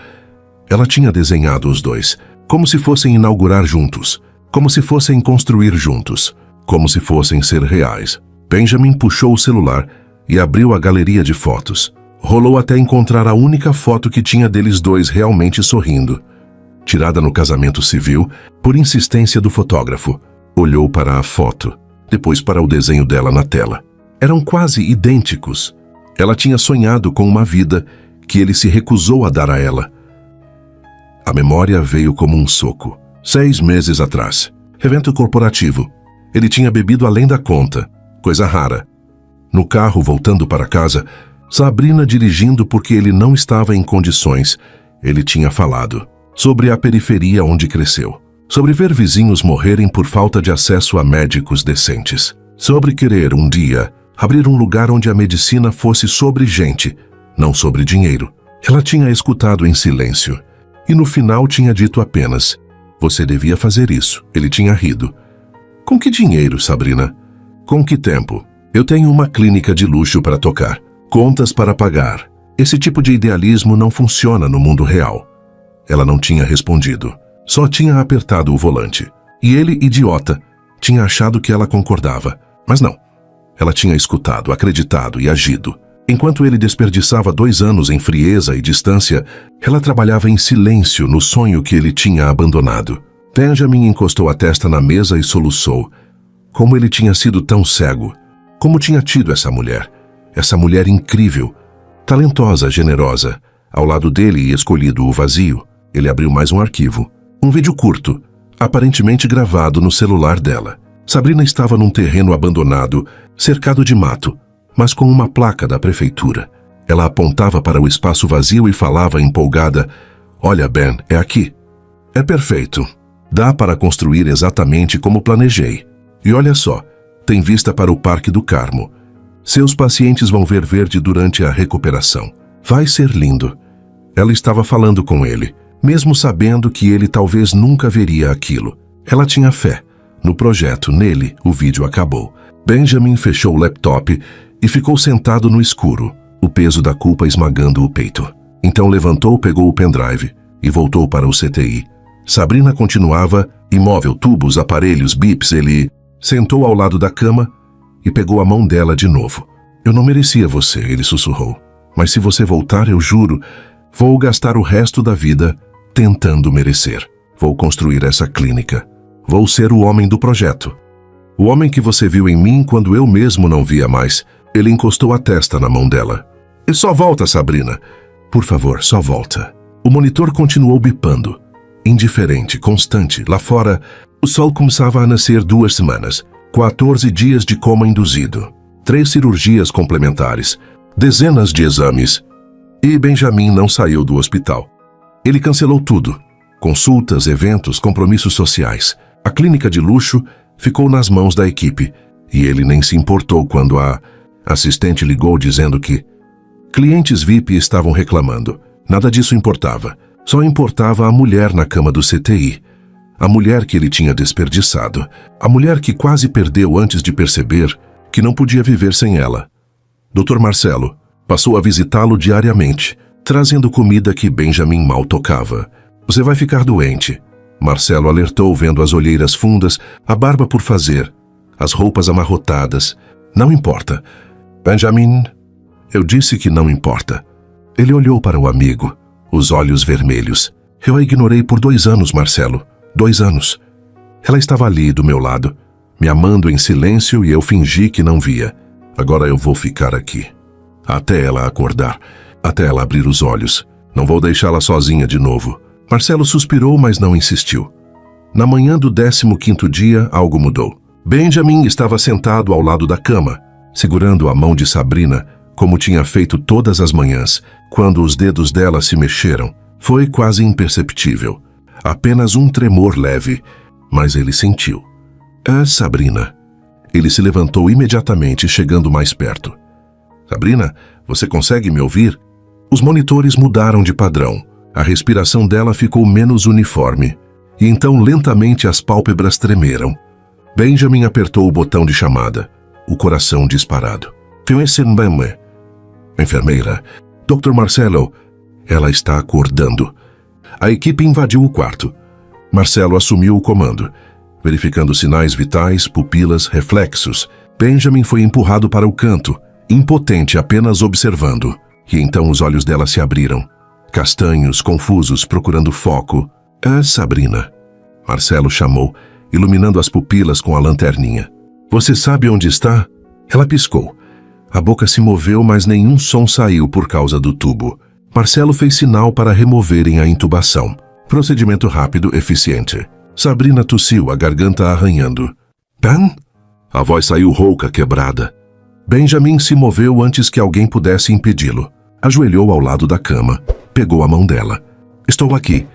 Ela tinha desenhado os 2, como se fossem inaugurar juntos, como se fossem construir juntos, como se fossem ser reais. Benjamin puxou o celular e abriu a galeria de fotos. Rolou até encontrar a única foto que tinha deles 2 realmente sorrindo, tirada no casamento civil, por insistência do fotógrafo. Olhou para a foto, depois para o desenho dela na tela. Eram quase idênticos. Ela tinha sonhado com uma vida que ele se recusou a dar a ela. A memória veio como um soco. 6 meses atrás. Evento corporativo. Ele tinha bebido além da conta, coisa rara. No carro, voltando para casa, Sabrina dirigindo porque ele não estava em condições, ele tinha falado sobre a periferia onde cresceu, sobre ver vizinhos morrerem por falta de acesso a médicos decentes, sobre querer um dia abrir um lugar onde a medicina fosse sobre gente, não sobre dinheiro. Ela tinha escutado em silêncio e no final tinha dito apenas: você devia fazer isso. Ele tinha rido. Com que dinheiro, Sabrina? Com que tempo? Eu tenho uma clínica de luxo para tocar, contas para pagar. Esse tipo de idealismo não funciona no mundo real. Ela não tinha respondido. Só tinha apertado o volante. E ele, idiota, tinha achado que ela concordava. Mas não. Ela tinha escutado, acreditado e agido. Enquanto ele desperdiçava 2 anos em frieza e distância, ela trabalhava em silêncio no sonho que ele tinha abandonado. Benjamin encostou a testa na mesa e soluçou. Como ele tinha sido tão cego. Como tinha tido essa mulher incrível, talentosa, generosa. Ao lado dele e escolhido o vazio, ele abriu mais um arquivo. Um vídeo curto, aparentemente gravado no celular dela. Sabrina estava num terreno abandonado, cercado de mato, mas com uma placa da prefeitura. Ela apontava para o espaço vazio e falava empolgada: olha, Ben, é aqui. É perfeito. Dá para construir exatamente como planejei. E olha só, tem vista para o Parque do Carmo. Seus pacientes vão ver verde durante a recuperação. Vai ser lindo. Ela estava falando com ele, mesmo sabendo que ele talvez nunca veria aquilo. Ela tinha fé. No projeto, nele, o vídeo acabou. Benjamin fechou o laptop e ficou sentado no escuro, o peso da culpa esmagando o peito. Então levantou, pegou o pendrive e voltou para o CTI. Sabrina continuava, imóvel, tubos, aparelhos, bips. Ele sentou ao lado da cama e pegou a mão dela de novo. Eu não merecia você, ele sussurrou. Mas se você voltar, eu juro, vou gastar o resto da vida tentando merecer. Vou construir essa clínica. Vou ser o homem do projeto. O homem que você viu em mim quando eu mesmo não via mais. Ele encostou a testa na mão dela. E só volta, Sabrina. Por favor, só volta. O monitor continuou bipando. Indiferente, constante. Lá fora, o sol começava a nascer 2 semanas. 14 dias de coma induzido. 3 cirurgias complementares. Dezenas de exames. E Benjamin não saiu do hospital. Ele cancelou tudo. Consultas, eventos, compromissos sociais. A clínica de luxo ficou nas mãos da equipe. E ele nem se importou quando a assistente ligou dizendo que clientes VIP estavam reclamando. Nada disso importava. Só importava a mulher na cama do CTI. A mulher que ele tinha desperdiçado. A mulher que quase perdeu antes de perceber que não podia viver sem ela. Dr. Marcelo passou a visitá-lo diariamente, trazendo comida que Benjamin mal tocava. Você vai ficar doente. Marcelo alertou vendo as olheiras fundas, a barba por fazer, as roupas amarrotadas. Não importa. Benjamin, eu disse que não importa. Ele olhou para o amigo, os olhos vermelhos. Eu a ignorei por 2 anos, Marcelo. 2 anos. Ela estava ali do meu lado, me amando em silêncio e eu fingi que não via. Agora eu vou ficar aqui. Até ela acordar, até ela abrir os olhos. Não vou deixá-la sozinha de novo. Marcelo suspirou, mas não insistiu. Na manhã do 15º dia, algo mudou. Benjamin estava sentado ao lado da cama, segurando a mão de Sabrina, como tinha feito todas as manhãs, quando os dedos dela se mexeram. Foi quase imperceptível. Apenas um tremor leve, mas ele sentiu. É Sabrina. Ele se levantou imediatamente, chegando mais perto. Sabrina, você consegue me ouvir? Os monitores mudaram de padrão. A respiração dela ficou menos uniforme. E então lentamente as pálpebras tremeram. Benjamin apertou o botão de chamada. O coração disparado. Enfermeira. Dr. Marcelo. Ela está acordando. A equipe invadiu o quarto. Marcelo assumiu o comando. Verificando sinais vitais, pupilas, reflexos. Benjamin foi empurrado para o canto, impotente apenas observando. E então os olhos dela se abriram. Castanhos, confusos, procurando foco. É Sabrina. Marcelo chamou, iluminando as pupilas com a lanterninha. Você sabe onde está? Ela piscou. A boca se moveu, mas nenhum som saiu por causa do tubo. Marcelo fez sinal para removerem a intubação. Procedimento rápido, eficiente. Sabrina tossiu, a garganta arranhando. Ben? A voz saiu rouca, quebrada. Benjamin se moveu antes que alguém pudesse impedi-lo. Ajoelhou ao lado da cama. Pegou a mão dela. Estou aqui.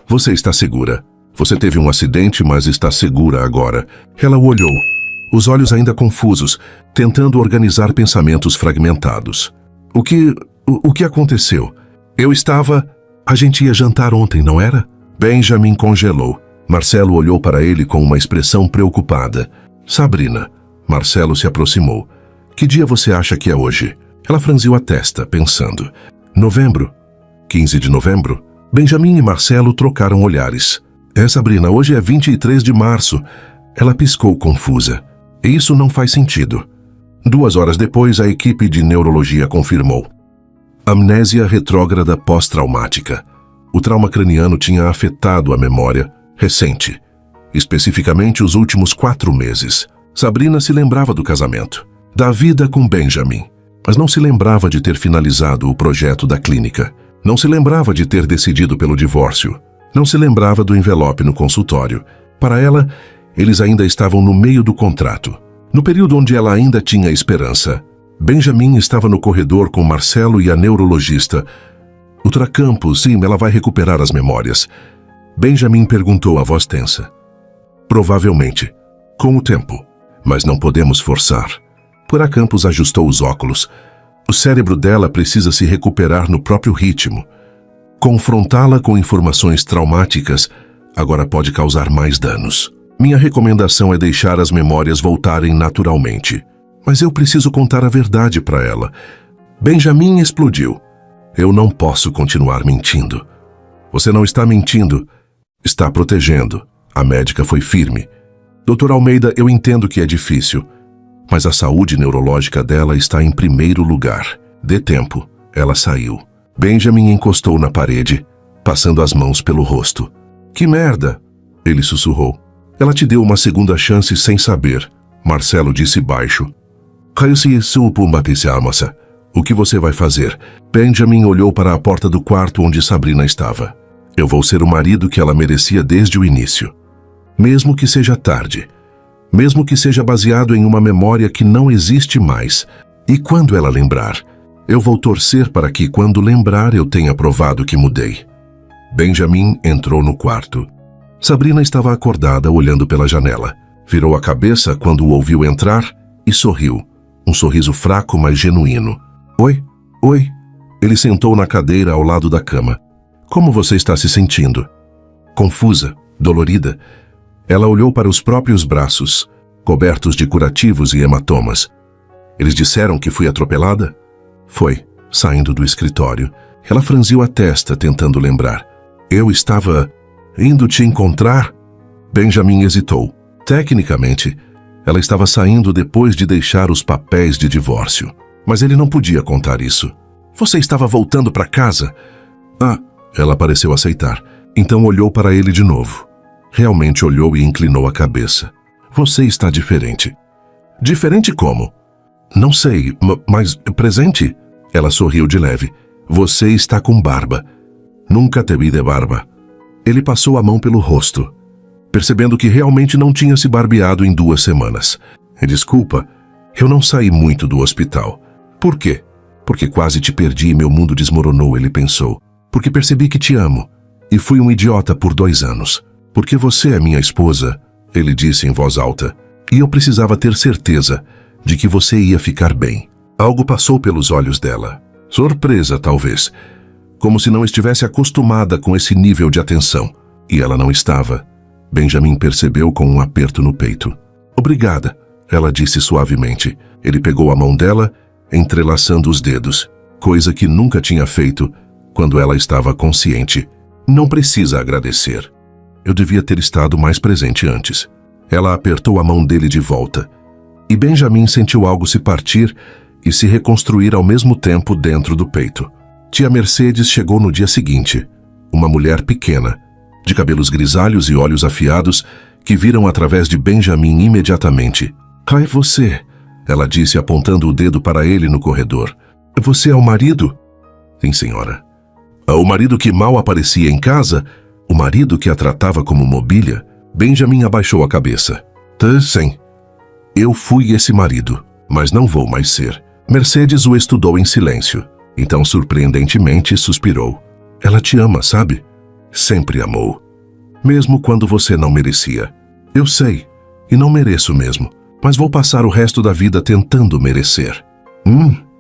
Você está segura. Você teve um acidente, mas está segura agora. Ela o olhou, os olhos ainda confusos, tentando organizar pensamentos fragmentados. O que aconteceu? A gente ia jantar ontem, não era? Benjamin congelou. Marcelo olhou para ele com uma expressão preocupada. Sabrina. Marcelo se aproximou. Que dia você acha que é hoje? Ela franziu a testa, pensando. Novembro. 15 de novembro? Benjamin e Marcelo trocaram olhares. Sabrina, hoje é 23 de março. Ela piscou confusa. Isso não faz sentido. 2 horas depois, a equipe de neurologia confirmou. Amnésia retrógrada pós-traumática. O trauma craniano tinha afetado a memória recente, especificamente os últimos 4 meses. Sabrina se lembrava do casamento, da vida com Benjamin, mas não se lembrava de ter finalizado o projeto da clínica. Não se lembrava de ter decidido pelo divórcio. Não se lembrava do envelope no consultório. Para ela, eles ainda estavam no meio do contrato, no período onde ela ainda tinha esperança. Benjamin estava no corredor com Marcelo e a neurologista. Ultracampos, sim, ela vai recuperar as memórias. Benjamin perguntou a voz tensa. Provavelmente, com o tempo, mas não podemos forçar. Ultracampos ajustou os óculos. O cérebro dela precisa se recuperar no próprio ritmo. Confrontá-la com informações traumáticas agora pode causar mais danos. Minha recomendação é deixar as memórias voltarem naturalmente. Mas eu preciso contar a verdade para ela. Benjamin explodiu. Eu não posso continuar mentindo. Você não está mentindo. Está protegendo. A médica foi firme. Dr. Almeida, eu entendo que é difícil, mas a saúde neurológica dela está em primeiro lugar. Dê tempo. Ela saiu. Benjamin encostou na parede, passando as mãos pelo rosto. Que merda! Ele sussurrou. Ela te deu uma segunda chance sem saber, Marcelo disse baixo. O que você vai fazer? Benjamin olhou para a porta do quarto onde Sabrina estava. Eu vou ser o marido que ela merecia desde o início. Mesmo que seja tarde. Mesmo que seja baseado em uma memória que não existe mais. E quando ela lembrar, eu vou torcer para que, quando lembrar, eu tenha provado que mudei. Benjamin entrou no quarto. Sabrina estava acordada, olhando pela janela. Virou a cabeça quando o ouviu entrar e sorriu. Um sorriso fraco, mas genuíno. Oi, oi. Ele sentou na cadeira ao lado da cama. Como você está se sentindo? Confusa, dolorida. Ela olhou para os próprios braços, cobertos de curativos e hematomas. Eles disseram que fui atropelada? Foi, saindo do escritório. Ela franziu a testa, tentando lembrar. Eu estava indo te encontrar? Benjamin hesitou. Tecnicamente, ela estava saindo depois de deixar os papéis de divórcio. Mas ele não podia contar isso. Você estava voltando para casa? Ah, ela pareceu aceitar. Então olhou para ele de novo. Realmente olhou e inclinou a cabeça. Você está diferente. Diferente como? Não sei, mas presente? Ela sorriu de leve. Você está com barba. Nunca te vi de barba. Ele passou a mão pelo rosto, percebendo que realmente não tinha se barbeado em 2 semanas. Desculpa, eu não saí muito do hospital. Por quê? Porque quase te perdi e meu mundo desmoronou, ele pensou. Porque percebi que te amo. E fui um idiota por 2 anos. Porque você é minha esposa, ele disse em voz alta. E eu precisava ter certeza de que você ia ficar bem. Algo passou pelos olhos dela. Surpresa, talvez. Como se não estivesse acostumada com esse nível de atenção. E ela não estava. Benjamin percebeu com um aperto no peito. Obrigada, ela disse suavemente. Ele pegou a mão dela, entrelaçando os dedos, coisa que nunca tinha feito quando ela estava consciente. Não precisa agradecer. Eu devia ter estado mais presente antes. Ela apertou a mão dele de volta. E Benjamin sentiu algo se partir e se reconstruir ao mesmo tempo dentro do peito. Tia Mercedes chegou no dia seguinte. Uma mulher pequena, de cabelos grisalhos e olhos afiados, que viram através de Benjamin imediatamente. É você, ela disse apontando o dedo para ele no corredor. Você é o marido? Sim, senhora. O marido que mal aparecia em casa? O marido que a tratava como mobília? Benjamin abaixou a cabeça. Sim. Eu fui esse marido, mas não vou mais ser. Mercedes o estudou em silêncio. Então, surpreendentemente, suspirou. Ela te ama, sabe? Sempre amou. Mesmo quando você não merecia. Eu sei, e não mereço mesmo. Mas vou passar o resto da vida tentando merecer.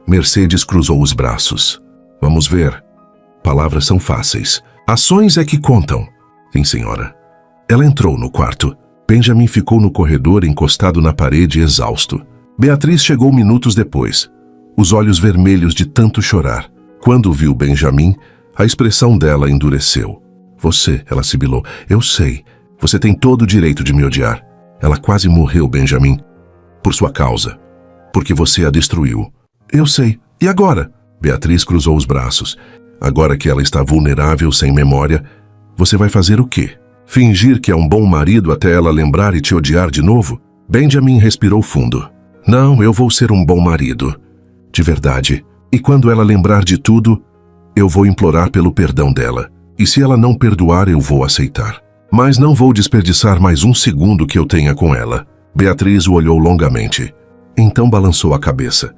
Mercedes cruzou os braços. Vamos ver. Palavras são fáceis. Ações é que contam. Sim, senhora. Ela entrou no quarto. Benjamin ficou no corredor encostado na parede, exausto. Beatriz chegou minutos depois, os olhos vermelhos de tanto chorar. Quando viu Benjamin, a expressão dela endureceu. Você, ela sibilou, eu sei. Você tem todo o direito de me odiar. Ela quase morreu, Benjamin. Por sua causa. Porque você a destruiu. Eu sei. E agora? Beatriz cruzou os braços. Agora que ela está vulnerável, sem memória, você vai fazer o quê? Fingir que é um bom marido até ela lembrar e te odiar de novo? Benjamin respirou fundo. Não, eu vou ser um bom marido. De verdade. E quando ela lembrar de tudo, eu vou implorar pelo perdão dela. E se ela não perdoar, eu vou aceitar. Mas não vou desperdiçar mais 1 segundo que eu tenha com ela. Beatriz o olhou longamente. Então balançou a cabeça.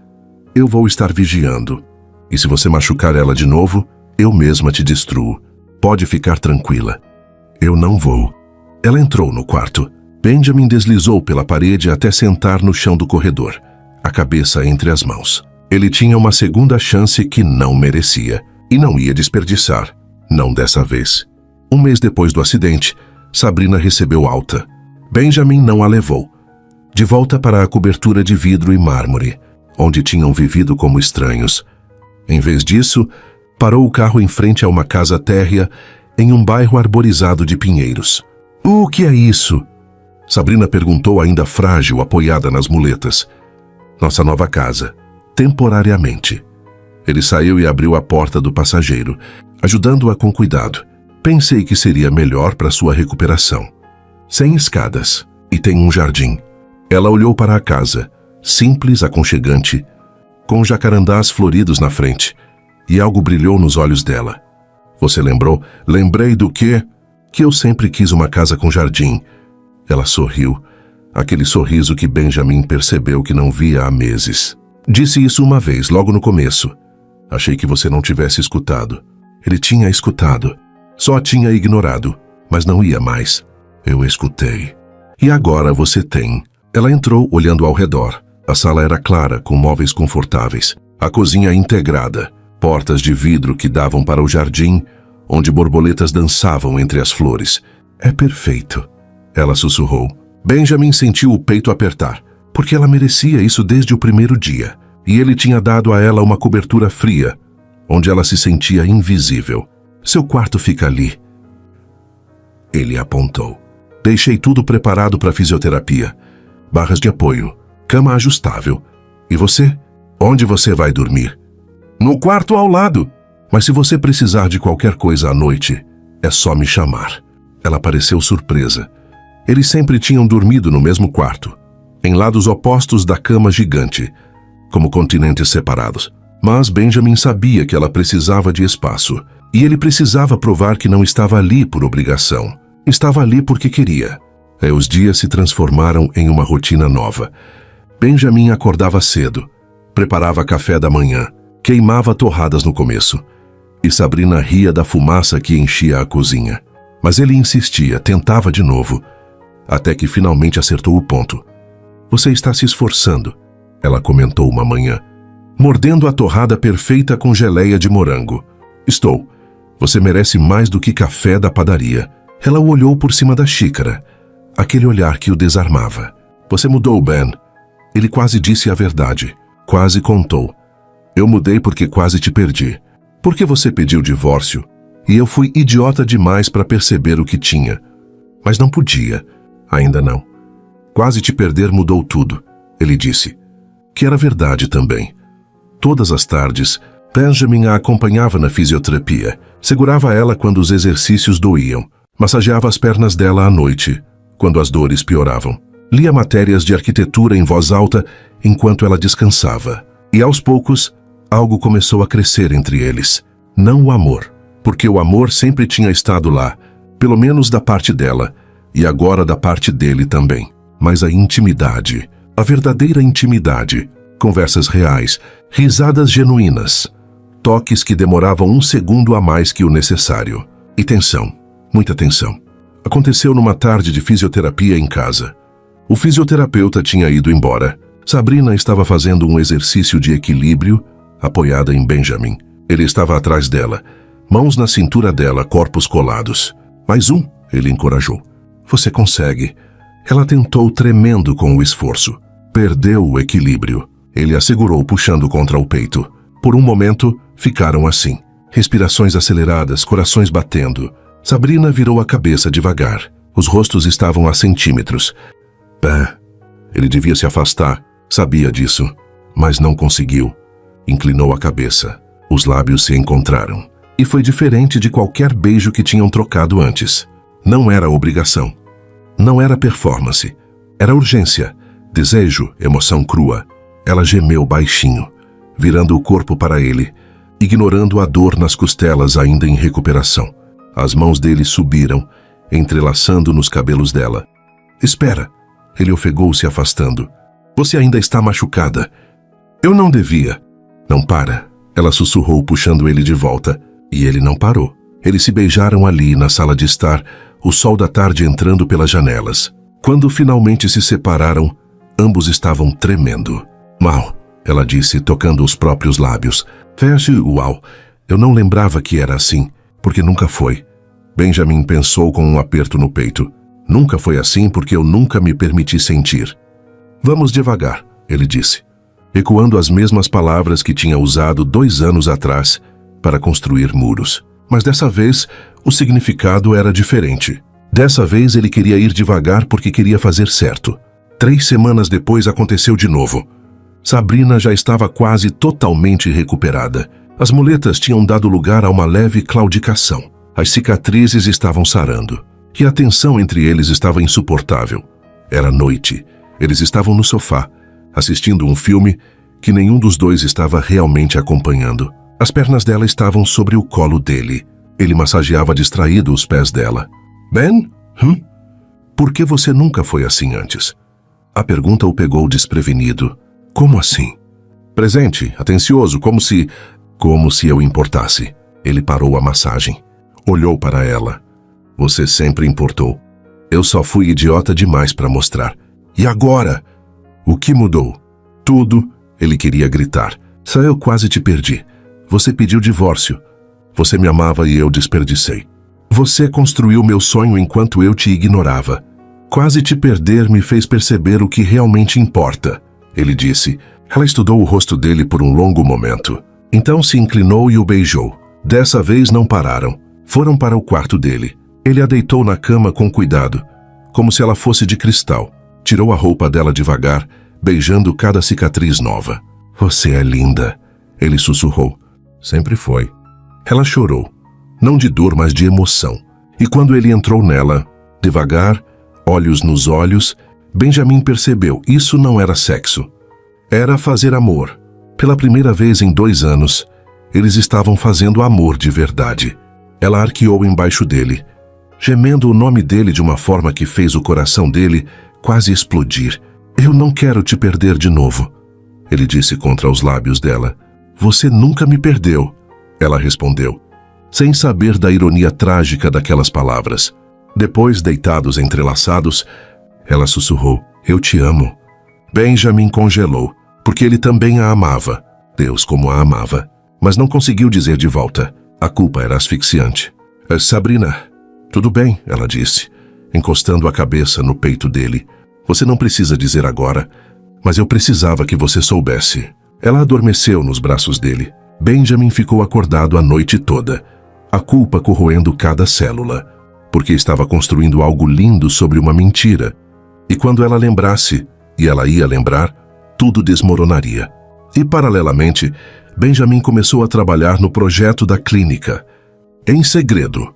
Eu vou estar vigiando. E se você machucar ela de novo, eu mesma te destruo. Pode ficar tranquila. Eu não vou. Ela entrou no quarto. Benjamin deslizou pela parede até sentar no chão do corredor, a cabeça entre as mãos. Ele tinha uma segunda chance que não merecia e não ia desperdiçar. Não dessa vez. 1 mês depois do acidente, Sabrina recebeu alta. Benjamin não a levou. De volta para a cobertura de vidro e mármore, onde tinham vivido como estranhos. Em vez disso, parou o carro em frente a uma casa térrea em um bairro arborizado de pinheiros. O que é isso? Sabrina perguntou, ainda frágil, apoiada nas muletas. Nossa nova casa. Temporariamente. Ele saiu e abriu a porta do passageiro, ajudando-a com cuidado. Pensei que seria melhor para sua recuperação. Sem escadas, e tem um jardim. Ela olhou para a casa, simples, aconchegante, com jacarandás floridos na frente, e algo brilhou nos olhos dela. Você lembrou? Lembrei do quê? Que eu sempre quis uma casa com jardim. Ela sorriu, aquele sorriso que Benjamin percebeu que não via há meses. Disse isso uma vez, logo no começo. Achei que você não tivesse escutado. Ele tinha escutado. Só tinha ignorado, mas não ia mais. Eu escutei. E agora você tem. Ela entrou olhando ao redor. A sala era clara, com móveis confortáveis. A cozinha integrada. Portas de vidro que davam para o jardim, onde borboletas dançavam entre as flores. É perfeito. Ela sussurrou. Benjamin sentiu o peito apertar, porque ela merecia isso desde o primeiro dia. E ele tinha dado a ela uma cobertura fria, onde ela se sentia invisível. Seu quarto fica ali. Ele apontou. Deixei tudo preparado para fisioterapia. Barras de apoio, cama ajustável. E você? Onde você vai dormir? No quarto ao lado. Mas se você precisar de qualquer coisa à noite, é só me chamar. Ela pareceu surpresa. Eles sempre tinham dormido no mesmo quarto, em lados opostos da cama gigante, como continentes separados. Mas Benjamin sabia que ela precisava de espaço, e ele precisava provar que não estava ali por obrigação. Estava ali porque queria. Os dias se transformaram em uma rotina nova. Benjamin acordava cedo, preparava café da manhã, queimava torradas no começo, e Sabrina ria da fumaça que enchia a cozinha. Mas ele insistia, tentava de novo, até que finalmente acertou o ponto. Você está se esforçando, ela comentou uma manhã, mordendo a torrada perfeita com geleia de morango. Estou. Você merece mais do que café da padaria. Ela o olhou por cima da xícara, aquele olhar que o desarmava. Você mudou, Ben. Ele quase disse a verdade, quase contou. Eu mudei porque quase te perdi. Porque você pediu divórcio, e eu fui idiota demais para perceber o que tinha. Mas não podia. Ainda não. Quase te perder mudou tudo, ele disse. Que era verdade também. Todas as tardes, Benjamin a acompanhava na fisioterapia, segurava ela quando os exercícios doíam, massageava as pernas dela à noite, quando as dores pioravam. Lia matérias de arquitetura em voz alta enquanto ela descansava. E aos poucos, algo começou a crescer entre eles. Não o amor, porque o amor sempre tinha estado lá, pelo menos da parte dela, e agora da parte dele também. Mas a intimidade, a verdadeira intimidade, conversas reais, risadas genuínas, toques que demoravam 1 segundo a mais que o necessário. E tensão, muita tensão. Aconteceu numa tarde de fisioterapia em casa. O fisioterapeuta tinha ido embora. Sabrina estava fazendo um exercício de equilíbrio, apoiada em Benjamin. Ele estava atrás dela, mãos na cintura dela, corpos colados. Mais um, ele encorajou. Você consegue. Ela tentou, tremendo com o esforço. Perdeu o equilíbrio. Ele a segurou, puxando contra o peito. Por um momento, ficaram assim. Respirações aceleradas, corações batendo. Sabrina virou a cabeça devagar. Os rostos estavam a centímetros. Ele devia se afastar, sabia disso, mas não conseguiu. Inclinou a cabeça. Os lábios se encontraram. E foi diferente de qualquer beijo que tinham trocado antes. Não era obrigação. Não era performance. Era urgência, desejo, emoção crua. Ela gemeu baixinho, virando o corpo para ele, ignorando a dor nas costelas ainda em recuperação. As mãos dele subiram, entrelaçando nos cabelos dela. Espera! Ele ofegou, se afastando. Você ainda está machucada. Eu não devia. Não para. Ela sussurrou, puxando ele de volta. E ele não parou. Eles se beijaram ali, na sala de estar, o sol da tarde entrando pelas janelas. Quando finalmente se separaram, ambos estavam tremendo. Mal, ela disse, tocando os próprios lábios. Feche, uau. Eu não lembrava que era assim, porque nunca foi. Benjamin pensou com um aperto no peito. Nunca foi assim porque eu nunca me permiti sentir. Vamos devagar, ele disse, ecoando as mesmas palavras que tinha usado 2 anos atrás para construir muros. Mas dessa vez, o significado era diferente. Dessa vez ele queria ir devagar porque queria fazer certo. 3 semanas depois aconteceu de novo. Sabrina já estava quase totalmente recuperada. As muletas tinham dado lugar a uma leve claudicação. As cicatrizes estavam sarando, e a tensão entre eles estava insuportável. Era noite. Eles estavam no sofá, assistindo um filme que nenhum dos dois estava realmente acompanhando. As pernas dela estavam sobre o colo dele. Ele massageava distraído os pés dela. Ben? Por que você nunca foi assim antes? A pergunta o pegou desprevenido. Como assim? Presente, atencioso, como se eu importasse. Ele parou a massagem. Olhou para ela. Você sempre importou. Eu só fui idiota demais para mostrar. E agora? O que mudou? Tudo, ele queria gritar. Só eu quase te perdi. Você pediu divórcio. Você me amava e eu desperdicei. Você construiu meu sonho enquanto eu te ignorava. Quase te perder me fez perceber o que realmente importa, ele disse. Ela estudou o rosto dele por um longo momento. Então se inclinou e o beijou. Dessa vez não pararam. Foram para o quarto dele. Ele a deitou na cama com cuidado, como se ela fosse de cristal. Tirou a roupa dela devagar, beijando cada cicatriz nova. Você é linda, ele sussurrou. Sempre foi. Ela chorou, não de dor, mas de emoção. E quando ele entrou nela, devagar, olhos nos olhos, Benjamin percebeu, isso não era sexo. Era fazer amor. Pela primeira vez em 2 anos, eles estavam fazendo amor de verdade. Ela arqueou embaixo dele, gemendo o nome dele de uma forma que fez o coração dele quase explodir. Eu não quero te perder de novo, ele disse contra os lábios dela. Você nunca me perdeu, ela respondeu, sem saber da ironia trágica daquelas palavras. Depois, deitados entrelaçados, ela sussurrou, eu te amo. Benjamin congelou, porque ele também a amava. Deus, como a amava. Mas não conseguiu dizer de volta. A culpa era asfixiante. Sabrina, tudo bem, ela disse, encostando a cabeça no peito dele. Você não precisa dizer agora, mas eu precisava que você soubesse. Ela adormeceu nos braços dele. Benjamin ficou acordado a noite toda, a culpa corroendo cada célula, porque estava construindo algo lindo sobre uma mentira. E quando ela lembrasse, e ela ia lembrar, tudo desmoronaria. E, paralelamente, Benjamin começou a trabalhar no projeto da clínica, em segredo,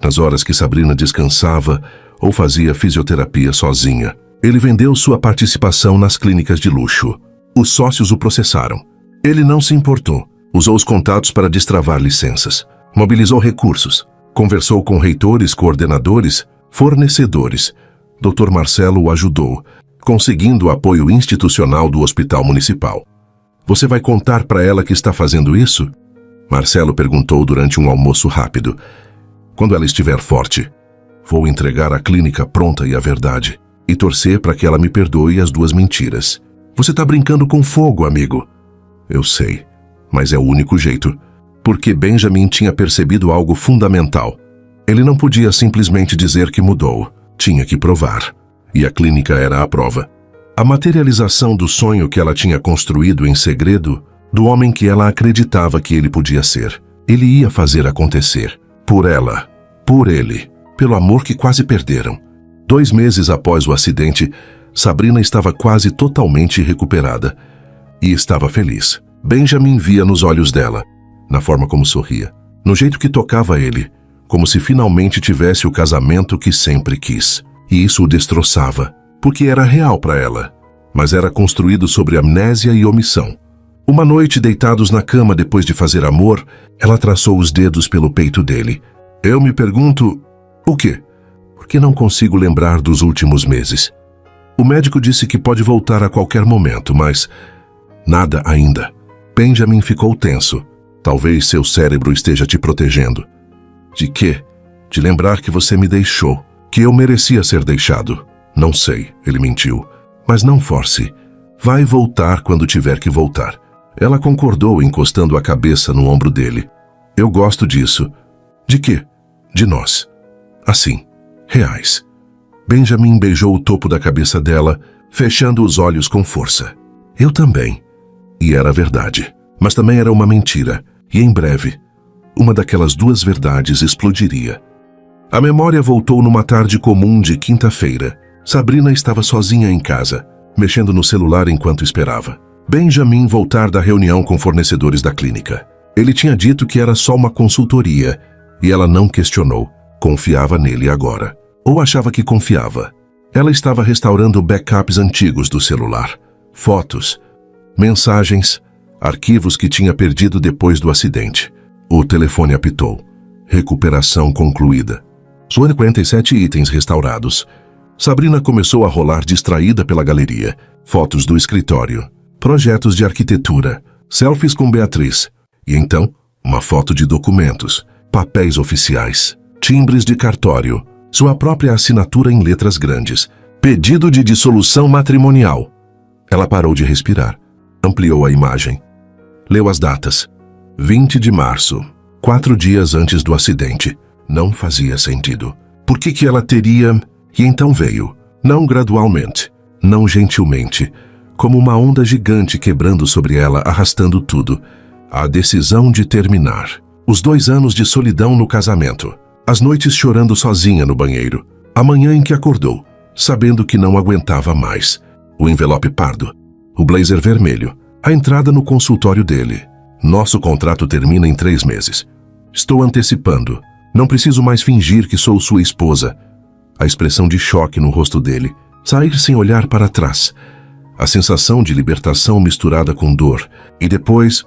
nas horas que Sabrina descansava ou fazia fisioterapia sozinha. Ele vendeu sua participação nas clínicas de luxo. Os sócios o processaram. Ele não se importou. Usou os contatos para destravar licenças. Mobilizou recursos. Conversou com reitores, coordenadores, fornecedores. Dr. Marcelo o ajudou, conseguindo o apoio institucional do Hospital Municipal. Você vai contar para ela que está fazendo isso? Marcelo perguntou durante um almoço rápido. Quando ela estiver forte, vou entregar a clínica pronta e a verdade, e torcer para que ela me perdoe as 2 mentiras. Você está brincando com fogo, amigo. Eu sei, mas é o único jeito, porque Benjamin tinha percebido algo fundamental. Ele não podia simplesmente dizer que mudou, tinha que provar. E a clínica era a prova. A materialização do sonho que ela tinha construído em segredo, do homem que ela acreditava que ele podia ser. Ele ia fazer acontecer. Por ela, por ele, pelo amor que quase perderam. 2 meses após o acidente, Sabrina estava quase totalmente recuperada. E estava feliz. Benjamin via nos olhos dela, na forma como sorria, no jeito que tocava ele, como se finalmente tivesse o casamento que sempre quis. E isso o destroçava, porque era real para ela, mas era construído sobre amnésia e omissão. Uma noite, deitados na cama depois de fazer amor, ela traçou os dedos pelo peito dele. Eu me pergunto, o quê? Porque não consigo lembrar dos últimos meses. O médico disse que pode voltar a qualquer momento, mas nada ainda. Benjamin ficou tenso. Talvez seu cérebro esteja te protegendo. De quê? De lembrar que você me deixou, que eu merecia ser deixado. Não sei, ele mentiu. Mas não force. Vai voltar quando tiver que voltar. Ela concordou, encostando a cabeça no ombro dele. Eu gosto disso. De quê? De nós. Assim, reais. Benjamin beijou o topo da cabeça dela, fechando os olhos com força. Eu também. E era verdade. Mas também era uma mentira. E em breve, uma daquelas 2 verdades explodiria. A memória voltou numa tarde comum de quinta-feira. Sabrina estava sozinha em casa, mexendo no celular enquanto esperava Benjamin voltar da reunião com fornecedores da clínica. Ele tinha dito que era só uma consultoria, E ela não questionou. Confiava nele agora. Ou achava que confiava. Ela estava restaurando backups antigos do celular. Fotos, mensagens, arquivos que tinha perdido depois do acidente. O telefone apitou. Recuperação concluída. Suane 47 itens restaurados. Sabrina começou a rolar distraída pela galeria. Fotos do escritório. Projetos de arquitetura. Selfies com Beatriz. E então, uma foto de documentos. Papéis oficiais. Timbres de cartório. Sua própria assinatura em letras grandes. Pedido de dissolução matrimonial. Ela parou de respirar. Ampliou a imagem. Leu as datas. 20 de março. 4 dias antes do acidente. Não fazia sentido. Por que ela teria... E então veio. Não gradualmente. Não gentilmente. Como uma onda gigante quebrando sobre ela, arrastando tudo. A decisão de terminar. Os 2 anos de solidão no casamento. As noites chorando sozinha no banheiro. A manhã em que acordou, sabendo que não aguentava mais. O envelope pardo. O blazer vermelho. A entrada no consultório dele. Nosso contrato termina em 3 meses. Estou antecipando. Não preciso mais fingir que sou sua esposa. A expressão de choque no rosto dele. Sair sem olhar para trás. A sensação de libertação misturada com dor. E depois,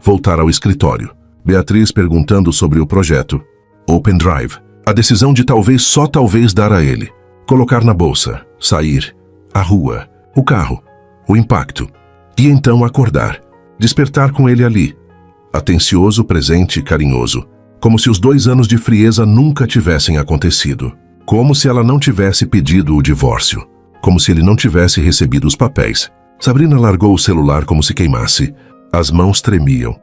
voltar ao escritório. Beatriz perguntando sobre o projeto. Open Drive. A decisão de talvez, só talvez, dar a ele. Colocar na bolsa. Sair. A rua. O carro. O impacto. E então acordar. Despertar com ele ali. Atencioso, presente e carinhoso. Como se os 2 anos de frieza nunca tivessem acontecido. Como se ela não tivesse pedido o divórcio. Como se ele não tivesse recebido os papéis. Sabrina largou o celular como se queimasse. As mãos tremiam.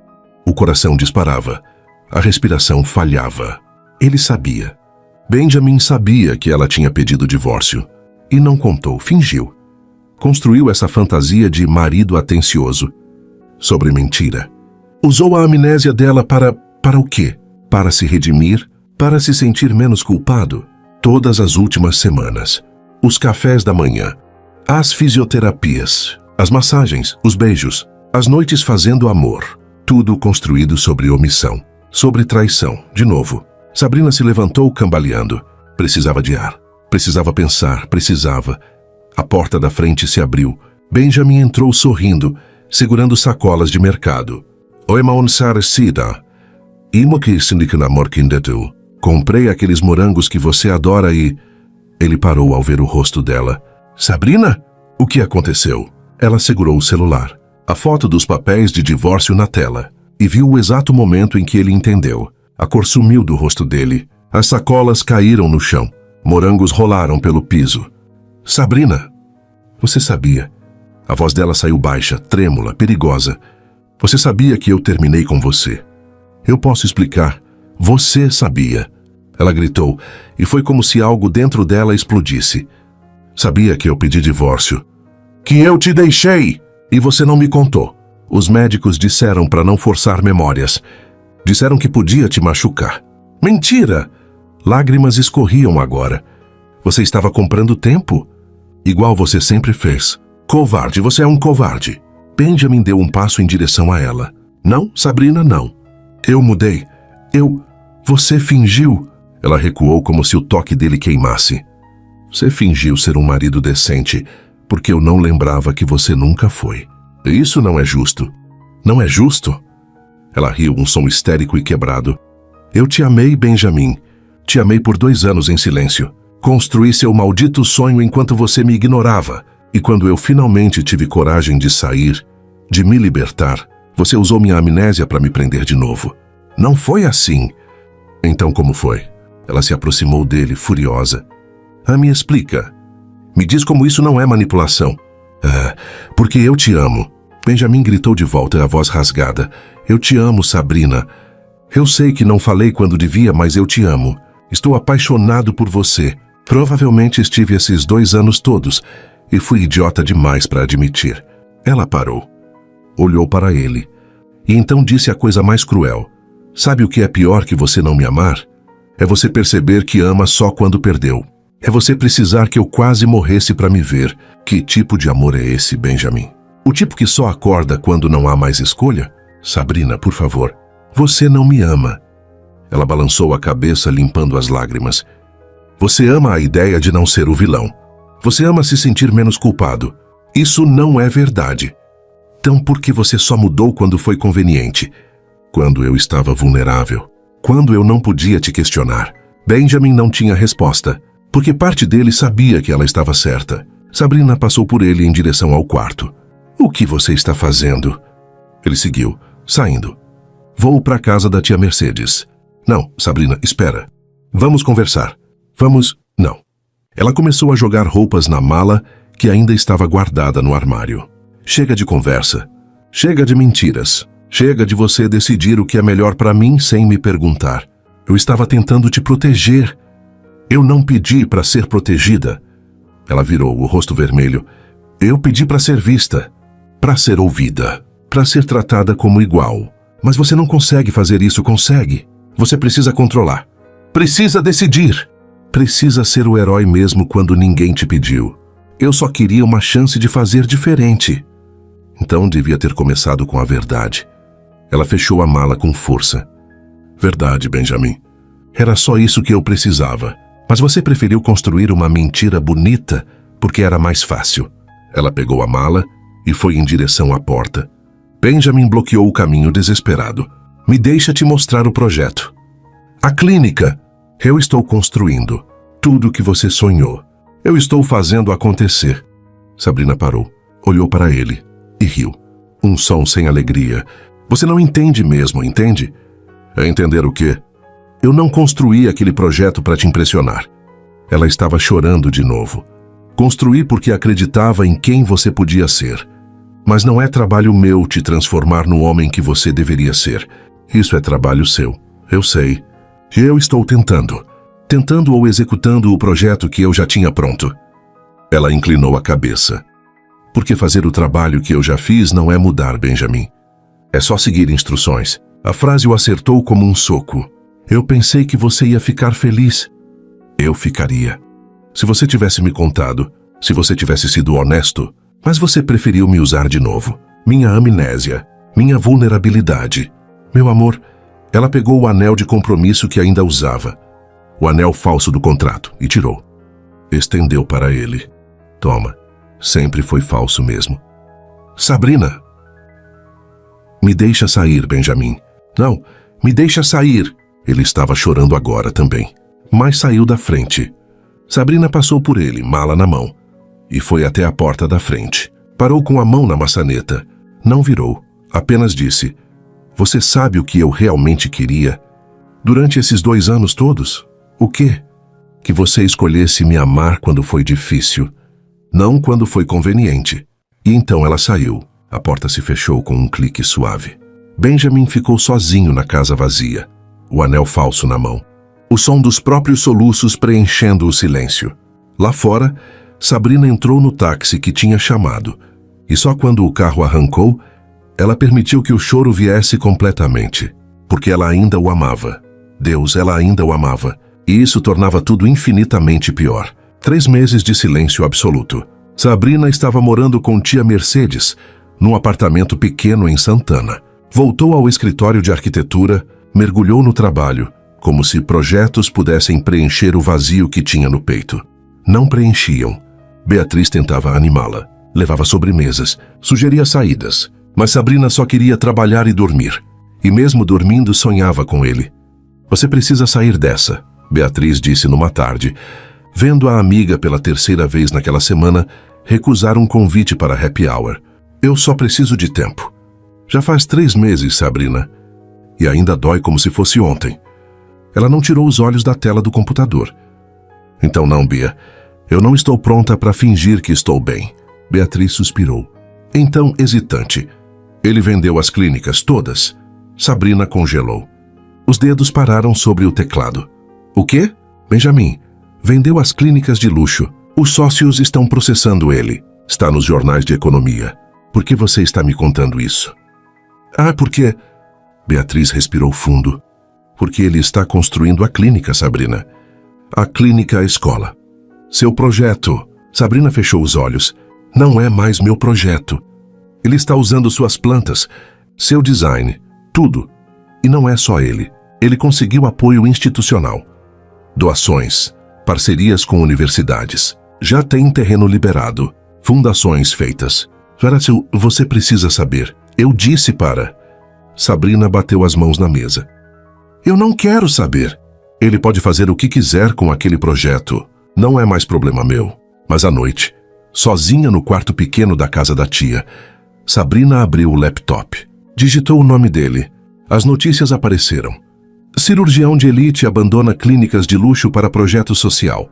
O coração disparava. A respiração falhava. Ele sabia. Benjamin sabia que ela tinha pedido o divórcio. E não contou, fingiu. Construiu essa fantasia de marido atencioso. Sobre mentira. Usou a amnésia dela para o quê? Para se redimir? Para se sentir menos culpado? Todas as últimas semanas. Os cafés da manhã. As fisioterapias. As massagens. Os beijos. As noites fazendo amor. Tudo construído sobre omissão. Sobre traição. De novo. Sabrina se levantou cambaleando. Precisava de ar. Precisava pensar. Precisava. A porta da frente se abriu. Benjamin entrou sorrindo, segurando sacolas de mercado. Oi, Maonsar Sida. Imo que sindicanamor kindetu. Comprei aqueles morangos que você adora e... Ele parou ao ver o rosto dela. Sabrina? O que aconteceu? Ela segurou o celular. A foto dos papéis de divórcio na tela. E viu o exato momento em que ele entendeu. A cor sumiu do rosto dele. As sacolas caíram no chão. Morangos rolaram pelo piso. Sabrina, você sabia. A voz dela saiu baixa, trêmula, perigosa. Você sabia que eu terminei com você. Eu posso explicar. Você sabia. Ela gritou, e foi como se algo dentro dela explodisse. Sabia que eu pedi divórcio. Que eu te deixei! E você não me contou. Os médicos disseram para não forçar memórias. Disseram que podia te machucar. Mentira! Lágrimas escorriam agora. Você estava comprando tempo? Igual você sempre fez. Covarde, você é um covarde. Benjamin deu um passo em direção a ela. Não, Sabrina, não. Eu mudei. Você fingiu. Ela recuou como se o toque dele queimasse. Você fingiu ser um marido decente, porque eu não lembrava que você nunca foi. Isso não é justo. Não é justo? Ela riu, um som histérico e quebrado. Eu te amei, Benjamin. Te amei por 2 anos em silêncio. Construí seu maldito sonho enquanto você me ignorava. E quando eu finalmente tive coragem de sair, de me libertar, você usou minha amnésia para me prender de novo. Não foi assim. Então como foi? Ela se aproximou dele, furiosa. Me explica. Me diz como isso não é manipulação. Porque eu te amo. Benjamin gritou de volta, a voz rasgada. Eu te amo, Sabrina. Eu sei que não falei quando devia, mas eu te amo. Estou apaixonado por você. Provavelmente estive esses 2 anos todos e fui idiota demais para admitir. Ela parou. Olhou para ele. E então disse a coisa mais cruel. Sabe o que é pior que você não me amar? É você perceber que ama só quando perdeu. É você precisar que eu quase morresse para me ver. Que tipo de amor é esse, Benjamin? O tipo que só acorda quando não há mais escolha? Sabrina, por favor. Você não me ama. Ela balançou a cabeça, limpando as lágrimas. Você ama a ideia de não ser o vilão. Você ama se sentir menos culpado. Isso não é verdade. Então por que você só mudou quando foi conveniente? Quando eu estava vulnerável. Quando eu não podia te questionar. Benjamin não tinha resposta, porque parte dele sabia que ela estava certa. Sabrina passou por ele em direção ao quarto. O que você está fazendo? Ele seguiu, saindo. Vou para a casa da tia Mercedes. Não, Sabrina, espera. Vamos conversar. Vamos... Não. Ela começou a jogar roupas na mala que ainda estava guardada no armário. Chega de conversa. Chega de mentiras. Chega de você decidir o que é melhor para mim sem me perguntar. Eu estava tentando te proteger. Eu não pedi para ser protegida. Ela virou o rosto vermelho. Eu pedi para ser vista, para ser ouvida, para ser tratada como igual. Mas você não consegue fazer isso, consegue? Você precisa controlar. Precisa decidir. Precisa ser o herói mesmo quando ninguém te pediu. Eu só queria uma chance de fazer diferente. Então devia ter começado com a verdade. Ela fechou a mala com força. Verdade, Benjamin. Era só isso que eu precisava. Mas você preferiu construir uma mentira bonita porque era mais fácil. Ela pegou a mala e foi em direção à porta. Benjamin bloqueou o caminho desesperado. Me deixa te mostrar o projeto. A clínica. Eu estou construindo. Tudo o que você sonhou. Eu estou fazendo acontecer. Sabrina parou, olhou para ele e riu. Um som sem alegria. Você não entende mesmo, entende? É entender o quê? Eu não construí aquele projeto para te impressionar. Ela estava chorando de novo. Construí porque acreditava em quem você podia ser. Mas não é trabalho meu te transformar no homem que você deveria ser. Isso é trabalho seu. Eu sei. E eu estou tentando. Tentando ou executando o projeto que eu já tinha pronto. Ela inclinou a cabeça. Porque fazer o trabalho que eu já fiz não é mudar, Benjamin. É só seguir instruções. A frase o acertou como um soco. Eu pensei que você ia ficar feliz. Eu ficaria. Se você tivesse me contado, se você tivesse sido honesto, mas você preferiu me usar de novo. Minha amnésia, minha vulnerabilidade. Meu amor, ela pegou o anel de compromisso que ainda usava, o anel falso do contrato, e tirou. Estendeu para ele. Toma, sempre foi falso mesmo. Sabrina! Me deixa sair, Benjamin. Não, me deixa sair. Ele estava chorando agora também, mas saiu da frente. Sabrina passou por ele, mala na mão, e foi até a porta da frente. Parou com a mão na maçaneta. Não virou, apenas disse: Você sabe o que eu realmente queria? Durante esses 2 anos todos? O quê? Que você escolhesse me amar quando foi difícil, não quando foi conveniente. E então ela saiu. A porta se fechou com um clique suave. Benjamin ficou sozinho na casa vazia, o anel falso na mão. O som dos próprios soluços preenchendo o silêncio. Lá fora, Sabrina entrou no táxi que tinha chamado, e só quando o carro arrancou, ela permitiu que o choro viesse completamente, porque ela ainda o amava. Deus, ela ainda o amava, e isso tornava tudo infinitamente pior. 3 meses de silêncio absoluto. Sabrina estava morando com tia Mercedes, num apartamento pequeno em Santana. Voltou ao escritório de arquitetura, mergulhou no trabalho, como se projetos pudessem preencher o vazio que tinha no peito. Não preenchiam. Beatriz tentava animá-la, levava sobremesas, sugeria saídas, mas Sabrina só queria trabalhar e dormir. E mesmo dormindo sonhava com ele. Você precisa sair dessa, Beatriz disse numa tarde, vendo a amiga pela 3ª vez naquela semana recusar um convite para happy hour. Eu só preciso de tempo. Já faz 3 meses, Sabrina. E ainda dói como se fosse ontem. Ela não tirou os olhos da tela do computador. Então não, Bia. Eu não estou pronta para fingir que estou bem. Beatriz suspirou. Então, hesitante. Ele vendeu as clínicas todas. Sabrina congelou. Os dedos pararam sobre o teclado. O quê? Benjamin, vendeu as clínicas de luxo. Os sócios estão processando ele. Está nos jornais de economia. Por que você está me contando isso? Ah, porque... Beatriz respirou fundo. Porque ele está construindo a clínica, Sabrina. A clínica escola. Seu projeto. Sabrina fechou os olhos. Não é mais meu projeto. Ele está usando suas plantas, seu design, tudo. E não é só ele. Ele conseguiu apoio institucional, doações, parcerias com universidades. Já tem terreno liberado, fundações feitas. Veratio, você precisa saber. Eu disse para... Sabrina bateu as mãos na mesa. Eu não quero saber. Ele pode fazer o que quiser com aquele projeto. Não é mais problema meu. Mas à noite, sozinha no quarto pequeno da casa da tia, Sabrina abriu o laptop. Digitou o nome dele. As notícias apareceram. Cirurgião de elite abandona clínicas de luxo para projeto social.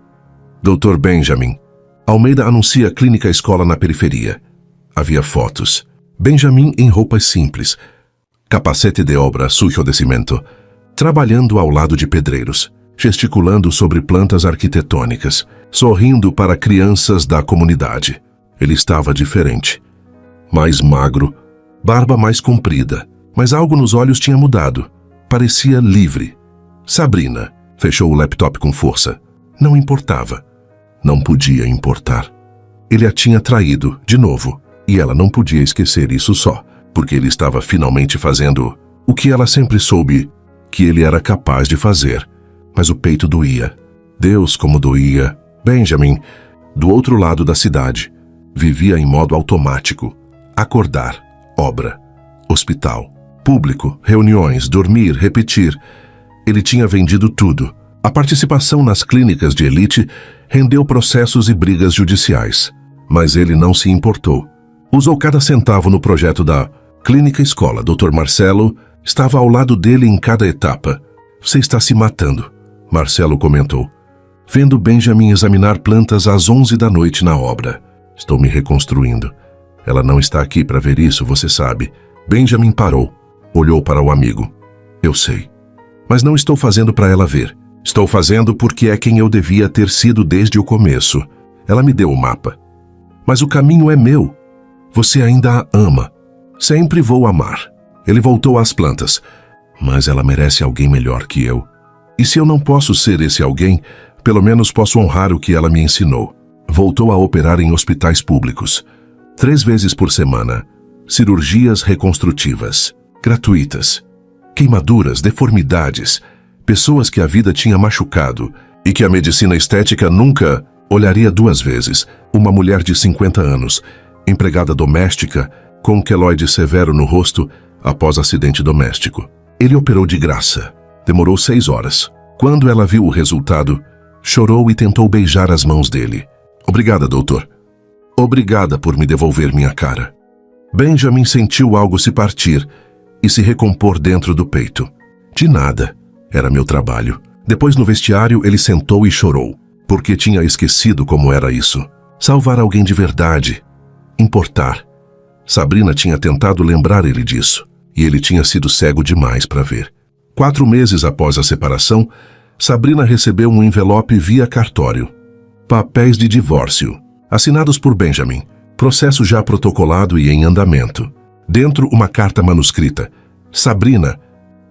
Dr. Benjamin. Almeida anuncia clínica escola na periferia. Havia fotos. Benjamin em roupas simples. Capacete de obra sujo de cimento. Trabalhando ao lado de pedreiros. Gesticulando sobre plantas arquitetônicas. Sorrindo para crianças da comunidade. Ele estava diferente. Mais magro. Barba mais comprida. Mas algo nos olhos tinha mudado. Parecia livre. Sabrina fechou o laptop com força. Não importava. Não podia importar. Ele a tinha traído, de novo. E ela não podia esquecer isso só, porque ele estava finalmente fazendo o que ela sempre soube que ele era capaz de fazer. Mas o peito doía. Deus, como doía. Benjamin, do outro lado da cidade, vivia em modo automático. Acordar, obra, hospital, público, reuniões, dormir, repetir. Ele tinha vendido tudo. A participação nas clínicas de elite rendeu processos e brigas judiciais. Mas ele não se importou. Usou cada centavo no projeto da Clínica Escola. Dr. Marcelo estava ao lado dele em cada etapa. Você está se matando, Marcelo comentou, vendo Benjamin examinar plantas às 11 da noite na obra. Estou me reconstruindo. Ela não está aqui para ver isso, você sabe. Benjamin parou. Olhou para o amigo. Eu sei. Mas não estou fazendo para ela ver. Estou fazendo porque é quem eu devia ter sido desde o começo. Ela me deu o mapa. Mas o caminho é meu. Você ainda a ama. Sempre vou amar. Ele voltou às plantas. Mas ela merece alguém melhor que eu. E se eu não posso ser esse alguém, pelo menos posso honrar o que ela me ensinou. Voltou a operar em hospitais públicos. 3 vezes por semana. Cirurgias reconstrutivas. Gratuitas. Queimaduras, deformidades. Pessoas que a vida tinha machucado e que a medicina estética nunca olharia 2 vezes. Uma mulher de 50 anos, empregada doméstica, com um queloide severo no rosto após acidente doméstico. Ele operou de graça. Demorou 6 horas. Quando ela viu o resultado, chorou e tentou beijar as mãos dele. Obrigada, doutor. Obrigada por me devolver minha cara. Benjamin sentiu algo se partir e se recompor dentro do peito. De nada. Era meu trabalho. Depois, no vestiário, ele sentou e chorou, porque tinha esquecido como era isso. Salvar alguém de verdade. Importar. Sabrina tinha tentado lembrar ele disso, e ele tinha sido cego demais para ver. 4 meses após a separação, Sabrina recebeu um envelope via cartório. Papéis de divórcio, assinados por Benjamin. Processo já protocolado e em andamento. Dentro, uma carta manuscrita. Sabrina,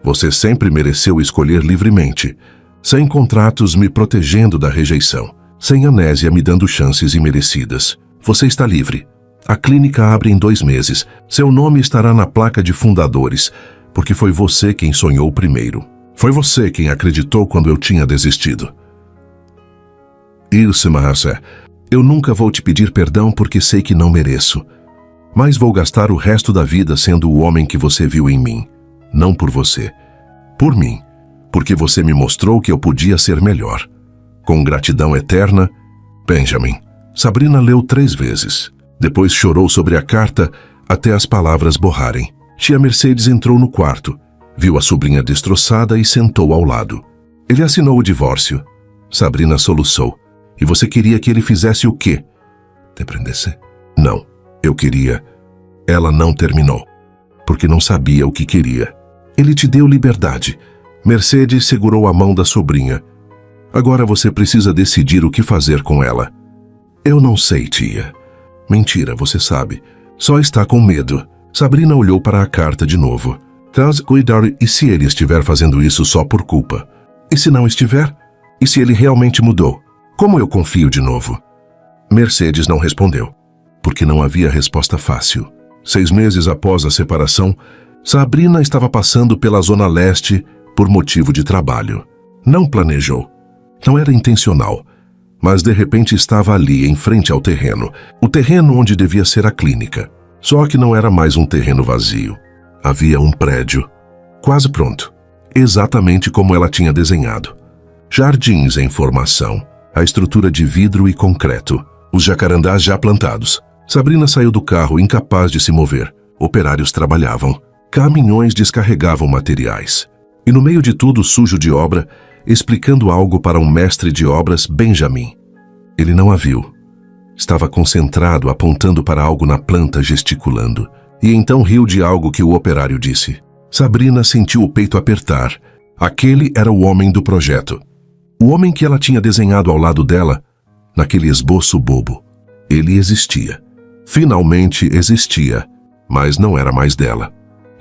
você sempre mereceu escolher livremente, sem contratos me protegendo da rejeição, sem Anésia me dando chances imerecidas. Você está livre. A clínica abre em 2 meses. Seu nome estará na placa de fundadores, porque foi você quem sonhou primeiro. Foi você quem acreditou quando eu tinha desistido. Ilse Mahassé, eu nunca vou te pedir perdão porque sei que não mereço, mas vou gastar o resto da vida sendo o homem que você viu em mim. Não por você. Por mim. Porque você me mostrou que eu podia ser melhor. Com gratidão eterna, Benjamin. Sabrina leu 3 vezes. Depois chorou sobre a carta até as palavras borrarem. Tia Mercedes entrou no quarto, viu a sobrinha destroçada e sentou ao lado. Ele assinou o divórcio. Sabrina soluçou. E você queria que ele fizesse o quê? Te prendesse? Não. Eu queria. Ela não terminou. Porque não sabia o que queria. Ele te deu liberdade. Mercedes segurou a mão da sobrinha. Agora você precisa decidir o que fazer com ela. Eu não sei, tia. Mentira, você sabe. Só está com medo. Sabrina olhou para a carta de novo. Cuidar, e se ele estiver fazendo isso só por culpa? E se não estiver? E se ele realmente mudou? Como eu confio de novo? Mercedes não respondeu, porque não havia resposta fácil. 6 meses após a separação, Sabrina estava passando pela Zona Leste por motivo de trabalho. Não planejou. Não era intencional. Mas de repente estava ali, em frente ao terreno. O terreno onde devia ser a clínica. Só que não era mais um terreno vazio. Havia um prédio, quase pronto. Exatamente como ela tinha desenhado. Jardins em formação. A estrutura de vidro e concreto. Os jacarandás já plantados. Sabrina saiu do carro, incapaz de se mover. Operários trabalhavam. Caminhões descarregavam materiais. E no meio de tudo, sujo de obra, explicando algo para um mestre de obras, Benjamin. Ele não a viu. Estava concentrado, apontando para algo na planta, gesticulando. E então riu de algo que o operário disse. Sabrina sentiu o peito apertar. Aquele era o homem do projeto. O homem que ela tinha desenhado ao lado dela, naquele esboço bobo. Ele existia. Finalmente existia, mas não era mais dela.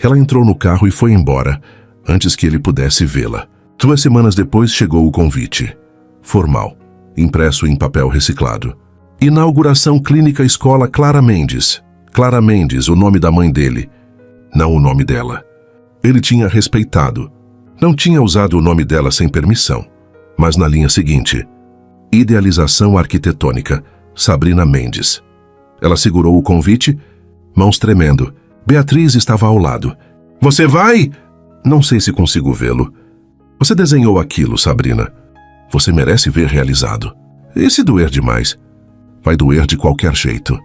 Ela entrou no carro e foi embora, antes que ele pudesse vê-la. 2 semanas depois chegou o convite. Formal, impresso em papel reciclado. Inauguração Clínica Escola Clara Mendes. Clara Mendes, o nome da mãe dele, não o nome dela. Ele tinha respeitado. Não tinha usado o nome dela sem permissão. Mas na linha seguinte, Idealização Arquitetônica, Sabrina Mendes. Ela segurou o convite, mãos tremendo. Beatriz estava ao lado. Você vai? Não sei se consigo vê-lo. Você desenhou aquilo, Sabrina. Você merece ver realizado. E se doer demais? Vai doer de qualquer jeito.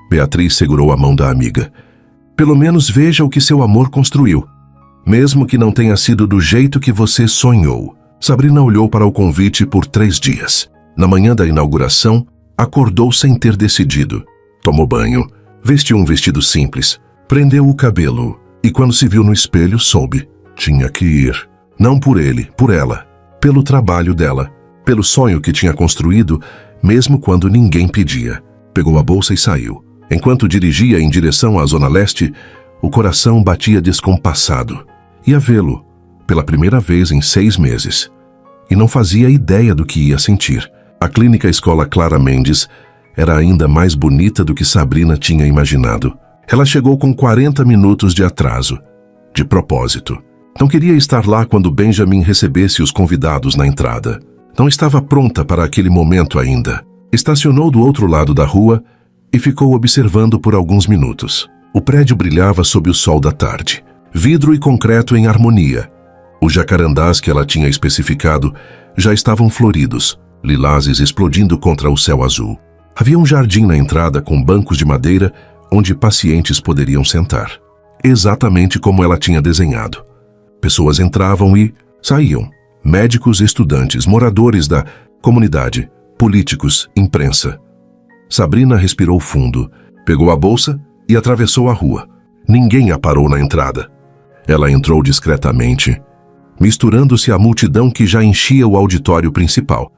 Beatriz segurou a mão da amiga. Pelo menos veja o que seu amor construiu. Mesmo que não tenha sido do jeito que você sonhou. Sabrina olhou para o convite por 3 dias. Na manhã da inauguração, acordou sem ter decidido. Tomou banho, vestiu um vestido simples, prendeu o cabelo e quando se viu no espelho soube. Tinha que ir. Não por ele, por ela. Pelo trabalho dela. Pelo sonho que tinha construído, mesmo quando ninguém pedia. Pegou a bolsa e saiu. Enquanto dirigia em direção à Zona Leste, o coração batia descompassado. Ia vê-lo, pela primeira vez em 6 meses. E não fazia ideia do que ia sentir. A Clínica Escola Clara Mendes era ainda mais bonita do que Sabrina tinha imaginado. Ela chegou com 40 minutos de atraso. De propósito. Não queria estar lá quando Benjamin recebesse os convidados na entrada. Não estava pronta para aquele momento ainda. Estacionou do outro lado da rua e ficou observando por alguns minutos. O prédio brilhava sob o sol da tarde. Vidro e concreto em harmonia. Os jacarandás que ela tinha especificado já estavam floridos, lilazes explodindo contra o céu azul. Havia um jardim na entrada com bancos de madeira onde pacientes poderiam sentar. Exatamente como ela tinha desenhado. Pessoas entravam e saíam. Médicos, estudantes, moradores da comunidade, políticos, imprensa. Sabrina respirou fundo, pegou a bolsa e atravessou a rua. Ninguém a parou na entrada. Ela entrou discretamente, misturando-se à multidão que já enchia o auditório principal.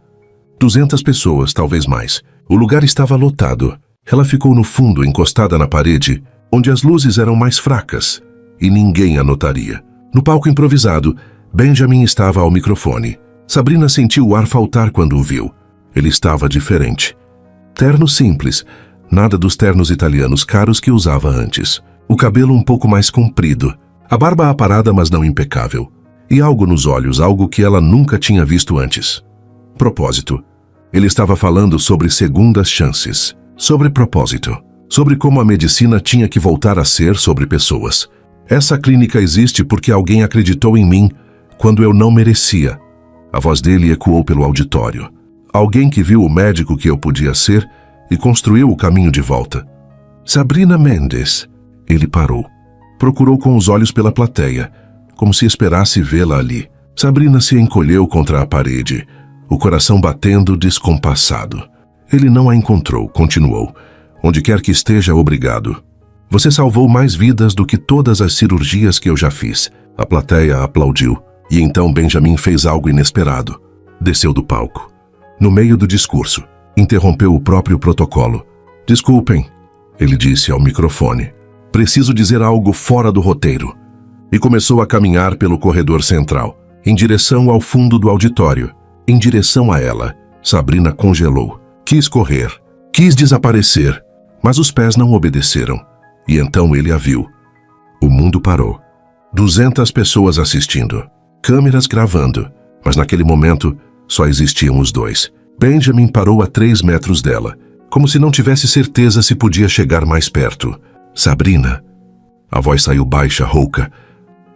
200 pessoas, talvez mais. O lugar estava lotado. Ela ficou no fundo, encostada na parede, onde as luzes eram mais fracas, e ninguém a notaria. No palco improvisado, Benjamin estava ao microfone. Sabrina sentiu o ar faltar quando o viu. Ele estava diferente. Terno simples, nada dos ternos italianos caros que usava antes. O cabelo um pouco mais comprido, a barba aparada mas não impecável. E algo nos olhos, algo que ela nunca tinha visto antes. Propósito. Ele estava falando sobre segundas chances, sobre propósito, sobre como a medicina tinha que voltar a ser sobre pessoas. Essa clínica existe porque alguém acreditou em mim quando eu não merecia. A voz dele ecoou pelo auditório. Alguém que viu o médico que eu podia ser e construiu o caminho de volta. Sabrina Mendes. Ele parou. Procurou com os olhos pela plateia, como se esperasse vê-la ali. Sabrina se encolheu contra a parede, o coração batendo descompassado. Ele não a encontrou, continuou. Onde quer que esteja, obrigado. Você salvou mais vidas do que todas as cirurgias que eu já fiz. A plateia aplaudiu. E então Benjamin fez algo inesperado. Desceu do palco. No meio do discurso, interrompeu o próprio protocolo. Desculpem, ele disse ao microfone. Preciso dizer algo fora do roteiro. E começou a caminhar pelo corredor central, em direção ao fundo do auditório. Em direção a ela, Sabrina congelou. Quis correr, quis desaparecer, mas os pés não obedeceram. E então ele a viu. O mundo parou. 200 pessoas assistindo. câmeras gravando, mas naquele momento só existiam os dois. Benjamin parou a 3 metros dela, como se não tivesse certeza se podia chegar mais perto. Sabrina. A voz saiu baixa, rouca.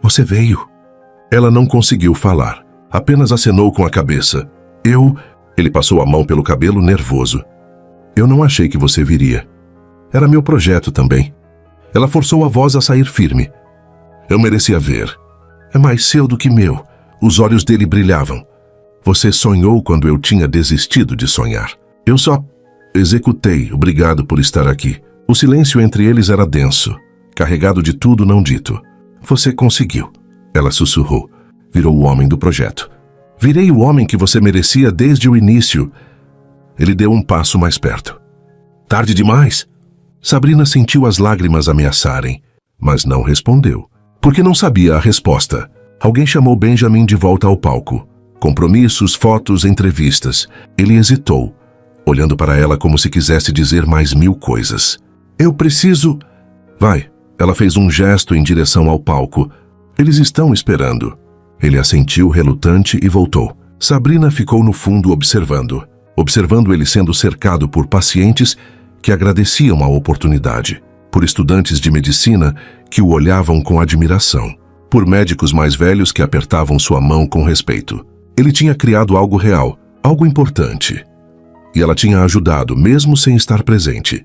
Você veio? Ela não conseguiu falar, apenas acenou com a cabeça. Ele passou a mão pelo cabelo, nervoso. Eu não achei que você viria. Era meu projeto também. Ela forçou a voz a sair firme. Eu merecia ver. É mais seu do que meu. Os olhos dele brilhavam. Você sonhou quando eu tinha desistido de sonhar. Eu só executei, obrigado por estar aqui. O silêncio entre eles era denso, carregado de tudo não dito. Você conseguiu. Ela sussurrou. Virou o homem do projeto. Virei o homem que você merecia desde o início. Ele deu um passo mais perto. Tarde demais? Sabrina sentiu as lágrimas ameaçarem, mas não respondeu, porque não sabia a resposta. Alguém chamou Benjamin de volta ao palco. Compromissos, fotos, entrevistas. Ele hesitou, olhando para ela como se quisesse dizer mais 1000 coisas. Eu preciso... Vai. Ela fez um gesto em direção ao palco. Eles estão esperando. Ele assentiu relutante e voltou. Sabrina ficou no fundo observando ele sendo cercado por pacientes que agradeciam a oportunidade, por estudantes de medicina que o olhavam com admiração, por médicos mais velhos que apertavam sua mão com respeito. Ele tinha criado algo real, algo importante. E ela tinha ajudado, mesmo sem estar presente.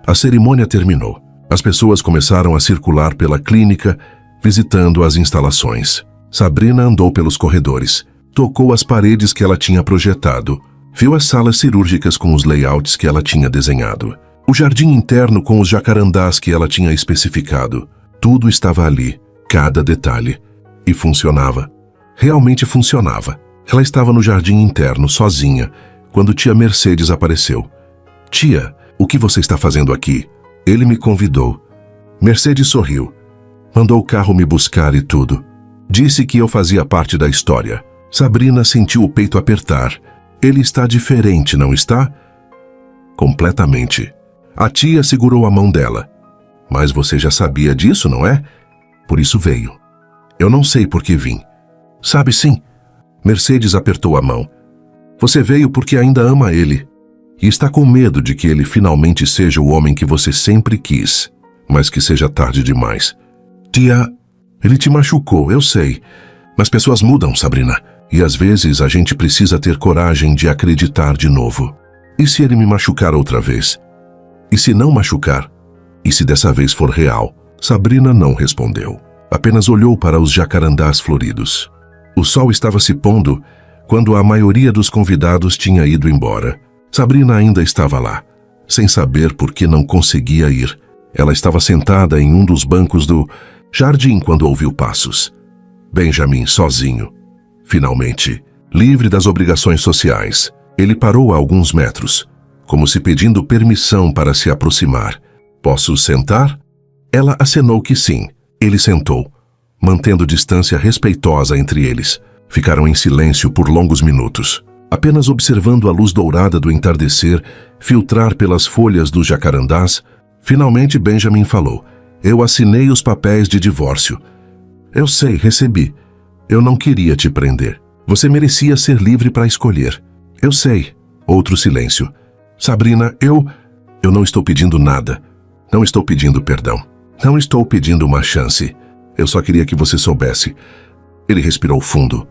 A cerimônia terminou. As pessoas começaram a circular pela clínica, visitando as instalações. Sabrina andou pelos corredores, tocou as paredes que ela tinha projetado, viu as salas cirúrgicas com os layouts que ela tinha desenhado, o jardim interno com os jacarandás que ela tinha especificado. Tudo estava ali, cada detalhe. E funcionava. Realmente funcionava. Ela estava no jardim interno, sozinha, quando tia Mercedes apareceu. Tia, o que você está fazendo aqui? Ele me convidou. Mercedes sorriu. Mandou o carro me buscar e tudo. Disse que eu fazia parte da história. Sabrina sentiu o peito apertar. Ele está diferente, não está? Completamente. A tia segurou a mão dela. Mas você já sabia disso, não é? Por isso veio. Eu não sei por que vim. Sabe sim. Mercedes apertou a mão. Você veio porque ainda ama ele. E está com medo de que ele finalmente seja o homem que você sempre quis. Mas que seja tarde demais. Tia, ele te machucou, eu sei. Mas pessoas mudam, Sabrina. E às vezes a gente precisa ter coragem de acreditar de novo. E se ele me machucar outra vez? E se não machucar? E se dessa vez for real? Sabrina não respondeu. Apenas olhou para os jacarandás floridos. O sol estava se pondo quando a maioria dos convidados tinha ido embora. Sabrina ainda estava lá, sem saber por que não conseguia ir. Ela estava sentada em um dos bancos do jardim quando ouviu passos. Benjamin sozinho. Finalmente, livre das obrigações sociais, ele parou a alguns metros, como se pedindo permissão para se aproximar. Posso sentar? Ela acenou que sim. Ele sentou, mantendo distância respeitosa entre eles. Ficaram em silêncio por longos minutos, apenas observando a luz dourada do entardecer filtrar pelas folhas dos jacarandás. Finalmente Benjamin falou. Eu assinei os papéis de divórcio. Eu sei, recebi. Eu não queria te prender. Você merecia ser livre para escolher. Eu sei. Outro silêncio. Sabrina, eu não estou pedindo nada. Não estou pedindo perdão. Não estou pedindo uma chance. Eu só queria que você soubesse. Ele respirou fundo.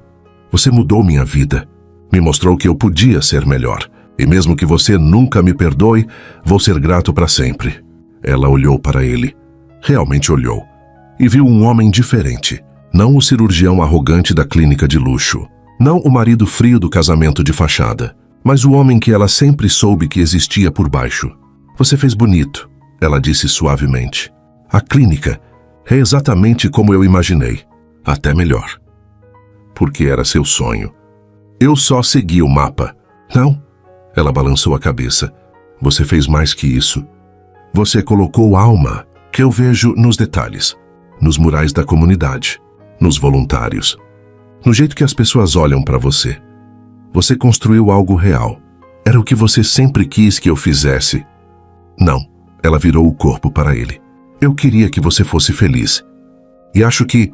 Você mudou minha vida. Me mostrou que eu podia ser melhor. E mesmo que você nunca me perdoe, vou ser grato para sempre. Ela olhou para ele. Realmente olhou. E viu um homem diferente. Não o cirurgião arrogante da clínica de luxo. Não o marido frio do casamento de fachada. Mas o homem que ela sempre soube que existia por baixo. Você fez bonito, ela disse suavemente. A clínica é exatamente como eu imaginei. Até melhor. Porque era seu sonho. Eu só segui o mapa. Não? Ela balançou a cabeça. Você fez mais que isso. Você colocou alma, que eu vejo nos detalhes. Nos murais da comunidade. Nos voluntários. No jeito que as pessoas olham para você. Você construiu algo real. Era o que você sempre quis que eu fizesse. Não. Ela virou o corpo para ele. Eu queria que você fosse feliz. E acho que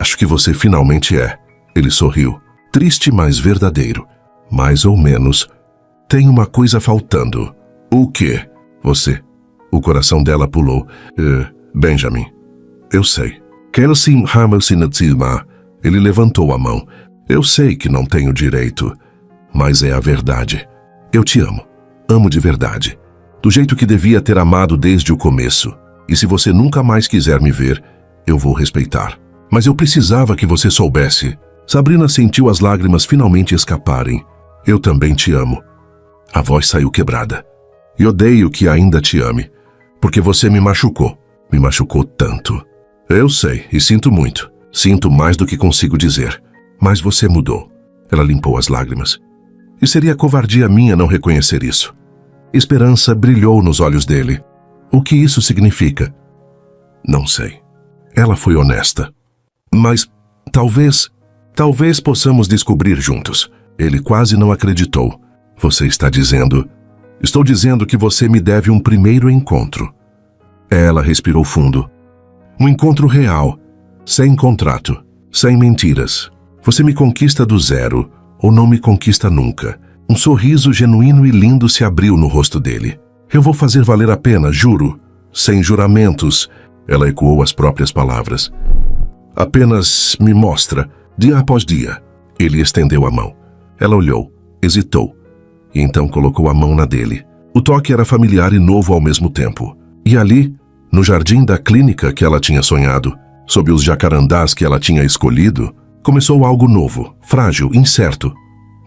Acho que você finalmente é. Ele sorriu. Triste, mas verdadeiro. Mais ou menos. Tem uma coisa faltando. O quê? Você. O coração dela pulou. Benjamin. Eu sei. Kelsim Hamilsinatzilma. Ele levantou a mão. Eu sei que não tenho direito, mas é a verdade. Eu te amo. Amo de verdade. Do jeito que devia ter amado desde o começo. E se você nunca mais quiser me ver, eu vou respeitar. Mas eu precisava que você soubesse. Sabrina sentiu as lágrimas finalmente escaparem. Eu também te amo. A voz saiu quebrada. E odeio que ainda te ame. Porque você me machucou. Me machucou tanto. Eu sei, e sinto muito. Sinto mais do que consigo dizer. Mas você mudou. Ela limpou as lágrimas. E seria covardia minha não reconhecer isso. Esperança brilhou nos olhos dele. O que isso significa? Não sei. Ela foi honesta. Mas talvez possamos descobrir juntos. Ele quase não acreditou. Você está dizendo... Estou dizendo que você me deve um primeiro encontro. Ela respirou fundo. Um encontro real. Sem contrato. Sem mentiras. Você me conquista do zero, ou não me conquista nunca. Um sorriso genuíno e lindo se abriu no rosto dele. Eu vou fazer valer a pena, juro. Sem juramentos. Ela ecoou as próprias palavras. Apenas me mostra, dia após dia. Ele estendeu a mão. Ela olhou, hesitou, e então colocou a mão na dele. O toque era familiar e novo ao mesmo tempo. E ali, no jardim da clínica que ela tinha sonhado, sob os jacarandás que ela tinha escolhido, começou algo novo, frágil, incerto,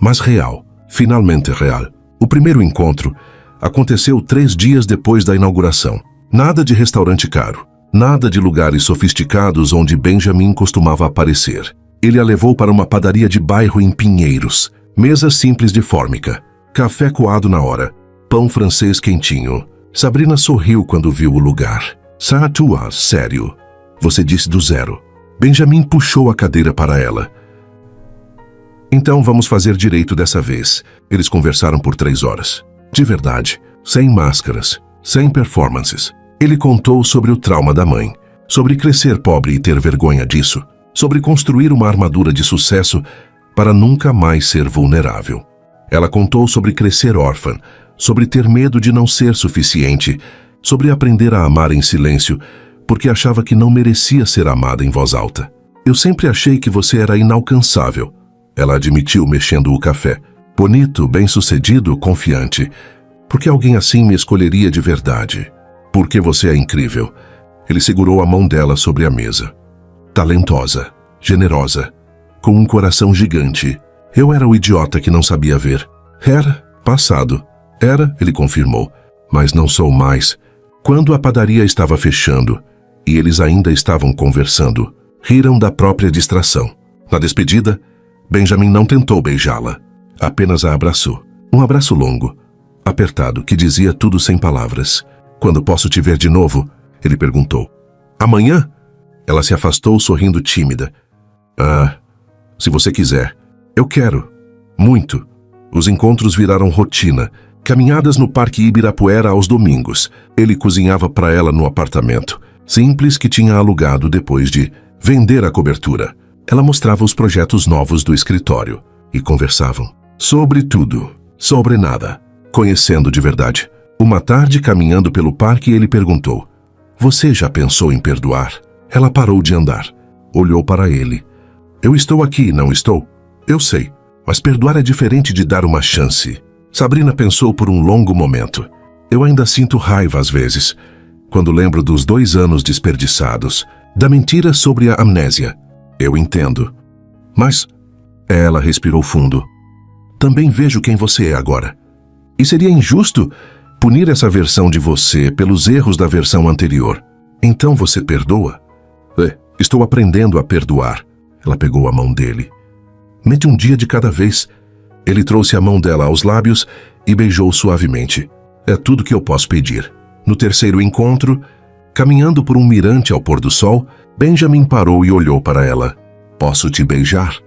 mas real, finalmente real. O primeiro encontro aconteceu 3 dias depois da inauguração. Nada de restaurante caro, nada de lugares sofisticados onde Benjamin costumava aparecer. Ele a levou para uma padaria de bairro em Pinheiros. Mesa simples de fórmica, café coado na hora, pão francês quentinho. Sabrina sorriu quando viu o lugar. Satua, sério. Você disse do zero. Benjamin puxou a cadeira para ela. Então vamos fazer direito dessa vez. Eles conversaram por 3 horas. De verdade, sem máscaras, sem performances. Ele contou sobre o trauma da mãe, sobre crescer pobre e ter vergonha disso, sobre construir uma armadura de sucesso para nunca mais ser vulnerável. Ela contou sobre crescer órfã, sobre ter medo de não ser suficiente, sobre aprender a amar em silêncio, porque achava que não merecia ser amada em voz alta. Eu sempre achei que você era inalcançável, ela admitiu mexendo o café. Bonito, bem-sucedido, confiante. Por que alguém assim me escolheria de verdade? Porque você é incrível. Ele segurou a mão dela sobre a mesa. Talentosa, generosa, com um coração gigante. Eu era o idiota que não sabia ver. Era, passado. Era, ele confirmou, mas não sou mais. Quando a padaria estava fechando, e eles ainda estavam conversando, riram da própria distração. Na despedida, Benjamin não tentou beijá-la, apenas a abraçou. Um abraço longo, apertado, que dizia tudo sem palavras. Quando posso te ver de novo? Ele perguntou. Amanhã? Ela se afastou sorrindo tímida. Se você quiser. Eu quero. Muito. Os encontros viraram rotina. Caminhadas no Parque Ibirapuera aos domingos. Ele cozinhava para ela no apartamento, simples, que tinha alugado depois de vender a cobertura. Ela mostrava os projetos novos do escritório e conversavam. Sobre tudo, sobre nada, conhecendo de verdade. Uma tarde, caminhando pelo parque, ele perguntou: Você já pensou em perdoar? Ela parou de andar. Olhou para ele. Eu estou aqui, não estou? Eu sei, mas perdoar é diferente de dar uma chance. Sabrina pensou por um longo momento. Eu ainda sinto raiva às vezes, quando lembro dos 2 anos desperdiçados, da mentira sobre a amnésia. Eu entendo. Mas... Ela respirou fundo. Também vejo quem você é agora. E seria injusto punir essa versão de você pelos erros da versão anterior. Então você perdoa? Estou aprendendo a perdoar. Ela pegou a mão dele. Mete um dia de cada vez. Ele trouxe a mão dela aos lábios e beijou suavemente. É tudo que eu posso pedir. No terceiro encontro, caminhando por um mirante ao pôr do sol, Benjamin parou e olhou para ela. Posso te beijar?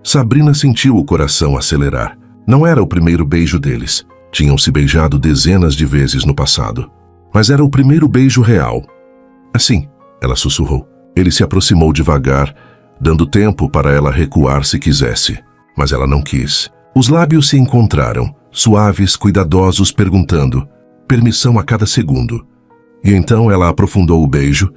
Sabrina sentiu o coração acelerar. Não era o primeiro beijo deles. Tinham se beijado dezenas de vezes no passado. Mas era o primeiro beijo real. Assim, ela sussurrou. Ele se aproximou devagar, dando tempo para ela recuar se quisesse. Mas ela não quis. Os lábios se encontraram, suaves, cuidadosos, perguntando, permissão a cada segundo. E então ela aprofundou o beijo,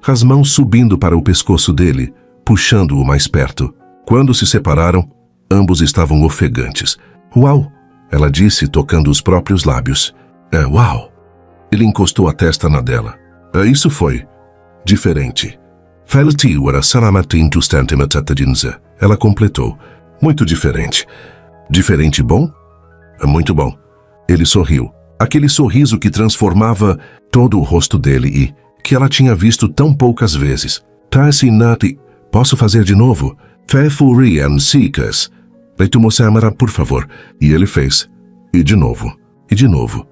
as mãos subindo para o pescoço dele, puxando-o mais perto. Quando se separaram, ambos estavam ofegantes. Uau! Ela disse, tocando os próprios lábios. Uau! Ele encostou a testa na dela. Isso foi diferente. Felti wara salamatin tu stantimatatadinza. Ela completou. Muito diferente. Diferente bom? Muito bom. Ele sorriu. Aquele sorriso que transformava todo o rosto dele e que ela tinha visto tão poucas vezes. Tassinati, posso fazer de novo? Fefurian Sikas. Leitumosamara, por favor. E ele fez. E de novo. E de novo.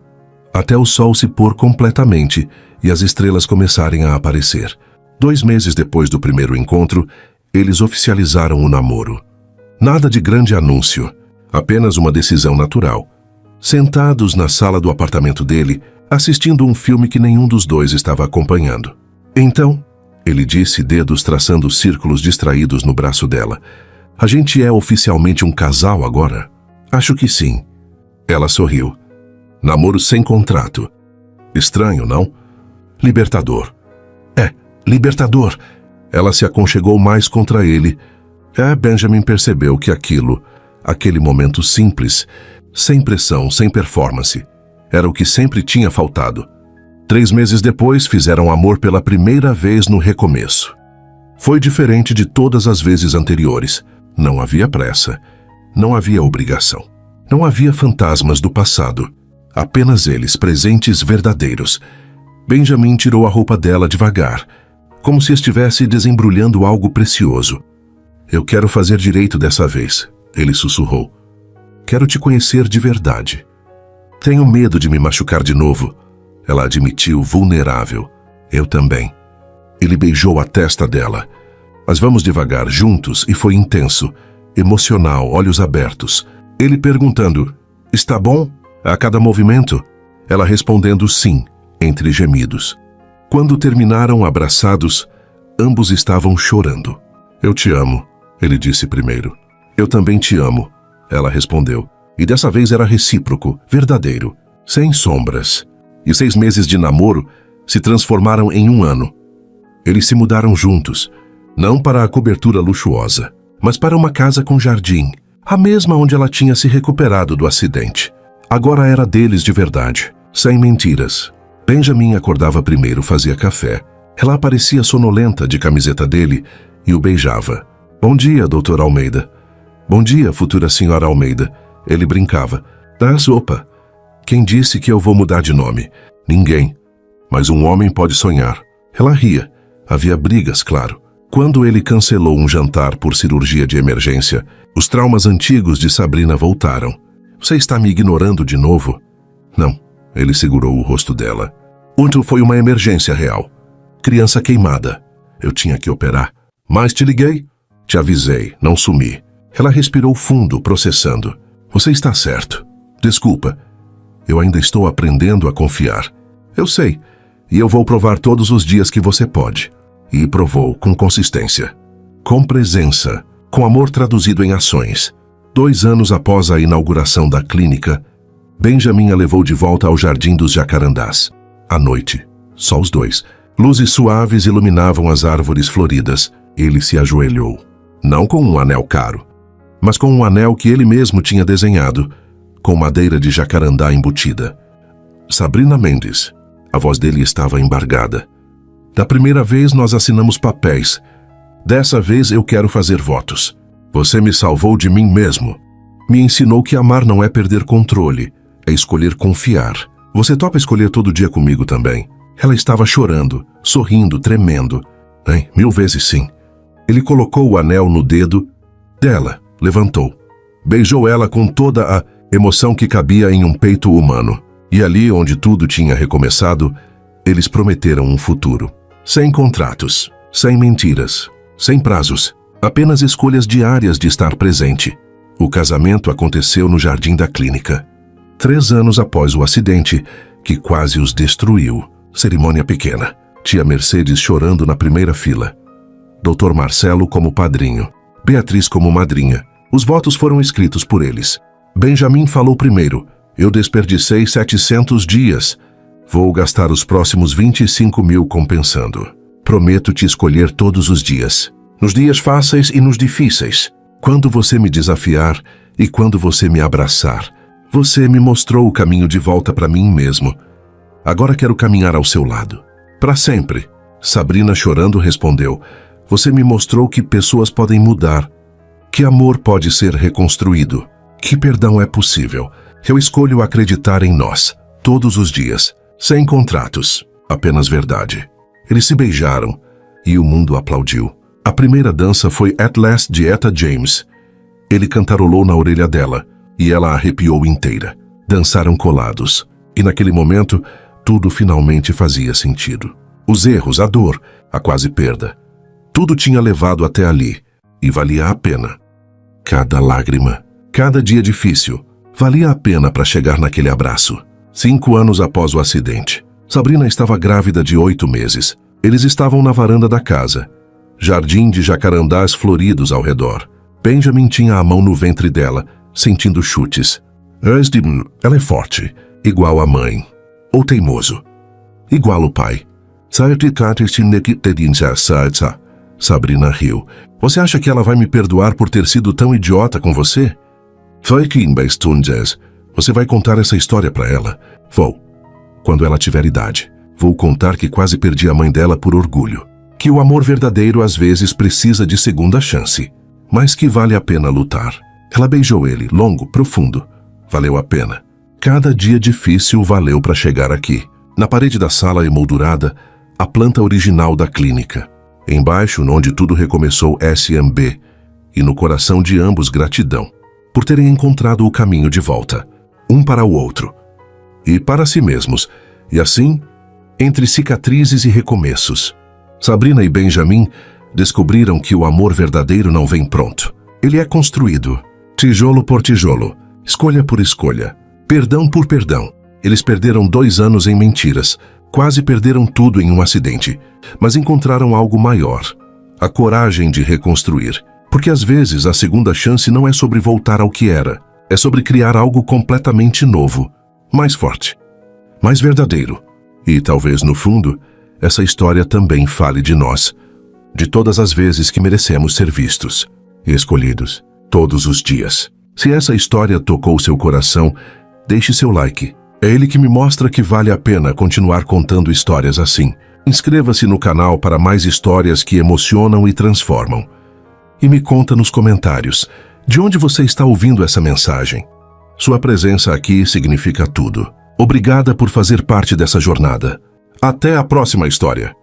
Até o sol se pôr completamente e as estrelas começarem a aparecer. 2 meses depois do primeiro encontro, eles oficializaram o namoro. Nada de grande anúncio, apenas uma decisão natural. Sentados na sala do apartamento dele, assistindo um filme que nenhum dos dois estava acompanhando. Então, ele disse, dedos traçando círculos distraídos no braço dela, a gente é oficialmente um casal agora? Acho que sim. Ela sorriu. Namoro sem contrato. Estranho, não? Libertador. Libertador. Ela se aconchegou mais contra ele. Benjamin percebeu que aquele momento simples, sem pressão, sem performance, era o que sempre tinha faltado. 3 meses depois, fizeram amor pela primeira vez no recomeço. Foi diferente de todas as vezes anteriores. Não havia pressa. Não havia obrigação. Não havia fantasmas do passado. Apenas eles, presentes verdadeiros. Benjamin tirou a roupa dela devagar, como se estivesse desembrulhando algo precioso. Eu quero fazer direito dessa vez, ele sussurrou. Quero te conhecer de verdade. Tenho medo de me machucar de novo, ela admitiu, vulnerável. Eu também. Ele beijou a testa dela. Mas vamos devagar, juntos, e foi intenso, emocional, olhos abertos. Ele perguntando, está bom? A cada movimento, ela respondendo sim, entre gemidos. Quando terminaram abraçados, ambos estavam chorando. Eu te amo, ele disse primeiro. Eu também te amo, ela respondeu. E dessa vez era recíproco, verdadeiro, sem sombras. E 6 meses de namoro se transformaram em 1 ano. Eles se mudaram juntos, não para a cobertura luxuosa, mas para uma casa com jardim, a mesma onde ela tinha se recuperado do acidente. Agora era deles de verdade, sem mentiras. Benjamin acordava primeiro, fazia café. Ela aparecia sonolenta de camiseta dele e o beijava. Bom dia, Dr. Almeida. Bom dia, futura senhora Almeida. Ele brincava. Dá sopa. Quem disse que eu vou mudar de nome? Ninguém. Mas um homem pode sonhar. Ela ria. Havia brigas, claro. Quando ele cancelou um jantar por cirurgia de emergência, os traumas antigos de Sabrina voltaram. Você está me ignorando de novo? Não. Ele segurou o rosto dela. Ontem foi uma emergência real. Criança queimada. Eu tinha que operar. Mas te liguei? Te avisei, não sumi. Ela respirou fundo, processando. Você está certo. Desculpa. Eu ainda estou aprendendo a confiar. Eu sei. E eu vou provar todos os dias que você pode. E provou com consistência. Com presença. Com amor traduzido em ações. 2 anos após a inauguração da clínica, Benjamin a levou de volta ao Jardim dos Jacarandás. À noite, só os dois. Luzes suaves iluminavam as árvores floridas. Ele se ajoelhou. Não com um anel caro, mas com um anel que ele mesmo tinha desenhado, com madeira de jacarandá embutida. Sabrina Mendes. A voz dele estava embargada. Da primeira vez nós assinamos papéis. Dessa vez eu quero fazer votos. Você me salvou de mim mesmo. Me ensinou que amar não é perder controle, é escolher confiar. Você topa escolher todo dia comigo também? Ela estava chorando, sorrindo, tremendo. 1000 vezes sim. Ele colocou o anel no dedo dela, levantou. Beijou ela com toda a emoção que cabia em um peito humano. E ali onde tudo tinha recomeçado, eles prometeram um futuro. Sem contratos, sem mentiras, sem prazos. Apenas escolhas diárias de estar presente. O casamento aconteceu no jardim da clínica. 3 anos após o acidente, que quase os destruiu. Cerimônia pequena. Tia Mercedes chorando na primeira fila. Dr. Marcelo como padrinho, Beatriz como madrinha. Os votos foram escritos por eles. Benjamin falou primeiro. Eu desperdicei 700 dias. Vou gastar os próximos 25.000 compensando. Prometo te escolher todos os dias. Nos dias fáceis e nos difíceis. Quando você me desafiar e quando você me abraçar. Você me mostrou o caminho de volta para mim mesmo. Agora quero caminhar ao seu lado. Para sempre. Sabrina chorando respondeu. Você me mostrou que pessoas podem mudar. Que amor pode ser reconstruído. Que perdão é possível. Eu escolho acreditar em nós. Todos os dias. Sem contratos. Apenas verdade. Eles se beijaram. E o mundo aplaudiu. A primeira dança foi At Last de Etta James. Ele cantarolou na orelha dela. E ela arrepiou inteira. Dançaram colados. E naquele momento, tudo finalmente fazia sentido. Os erros, a dor, a quase perda. Tudo tinha levado até ali. E valia a pena. Cada lágrima, cada dia difícil, valia a pena para chegar naquele abraço. 5 anos após o acidente, Sabrina estava grávida de 8 meses. Eles estavam na varanda da casa. Jardim de jacarandás floridos ao redor. Benjamin tinha a mão no ventre dela, sentindo chutes. Ela é forte, igual a mãe. Ou teimoso, igual o pai. Sabrina riu. Você acha que ela vai me perdoar por ter sido tão idiota com você? Você vai contar essa história para ela? Vou. Quando ela tiver idade. Vou contar que quase perdi a mãe dela por orgulho. Que o amor verdadeiro às vezes precisa de segunda chance. Mas que vale a pena lutar. Ela beijou ele, longo, profundo. Valeu a pena. Cada dia difícil valeu para chegar aqui. Na parede da sala emoldurada, a planta original da clínica. Embaixo, onde tudo recomeçou, SMB. E no coração de ambos, gratidão. Por terem encontrado o caminho de volta. Um para o outro. E para si mesmos. E assim, entre cicatrizes e recomeços. Sabrina e Benjamin descobriram que o amor verdadeiro não vem pronto. Ele é construído. Tijolo por tijolo. Escolha por escolha. Perdão por perdão. Eles perderam 2 anos em mentiras. Quase perderam tudo em um acidente. Mas encontraram algo maior. A coragem de reconstruir. Porque às vezes a segunda chance não é sobre voltar ao que era. É sobre criar algo completamente novo. Mais forte. Mais verdadeiro. E talvez no fundo, essa história também fale de nós. De todas as vezes que merecemos ser vistos. E escolhidos. Todos os dias. Se essa história tocou seu coração, deixe seu like. É ele que me mostra que vale a pena continuar contando histórias assim. Inscreva-se no canal para mais histórias que emocionam e transformam. E me conta nos comentários, de onde você está ouvindo essa mensagem. Sua presença aqui significa tudo. Obrigada por fazer parte dessa jornada. Até a próxima história.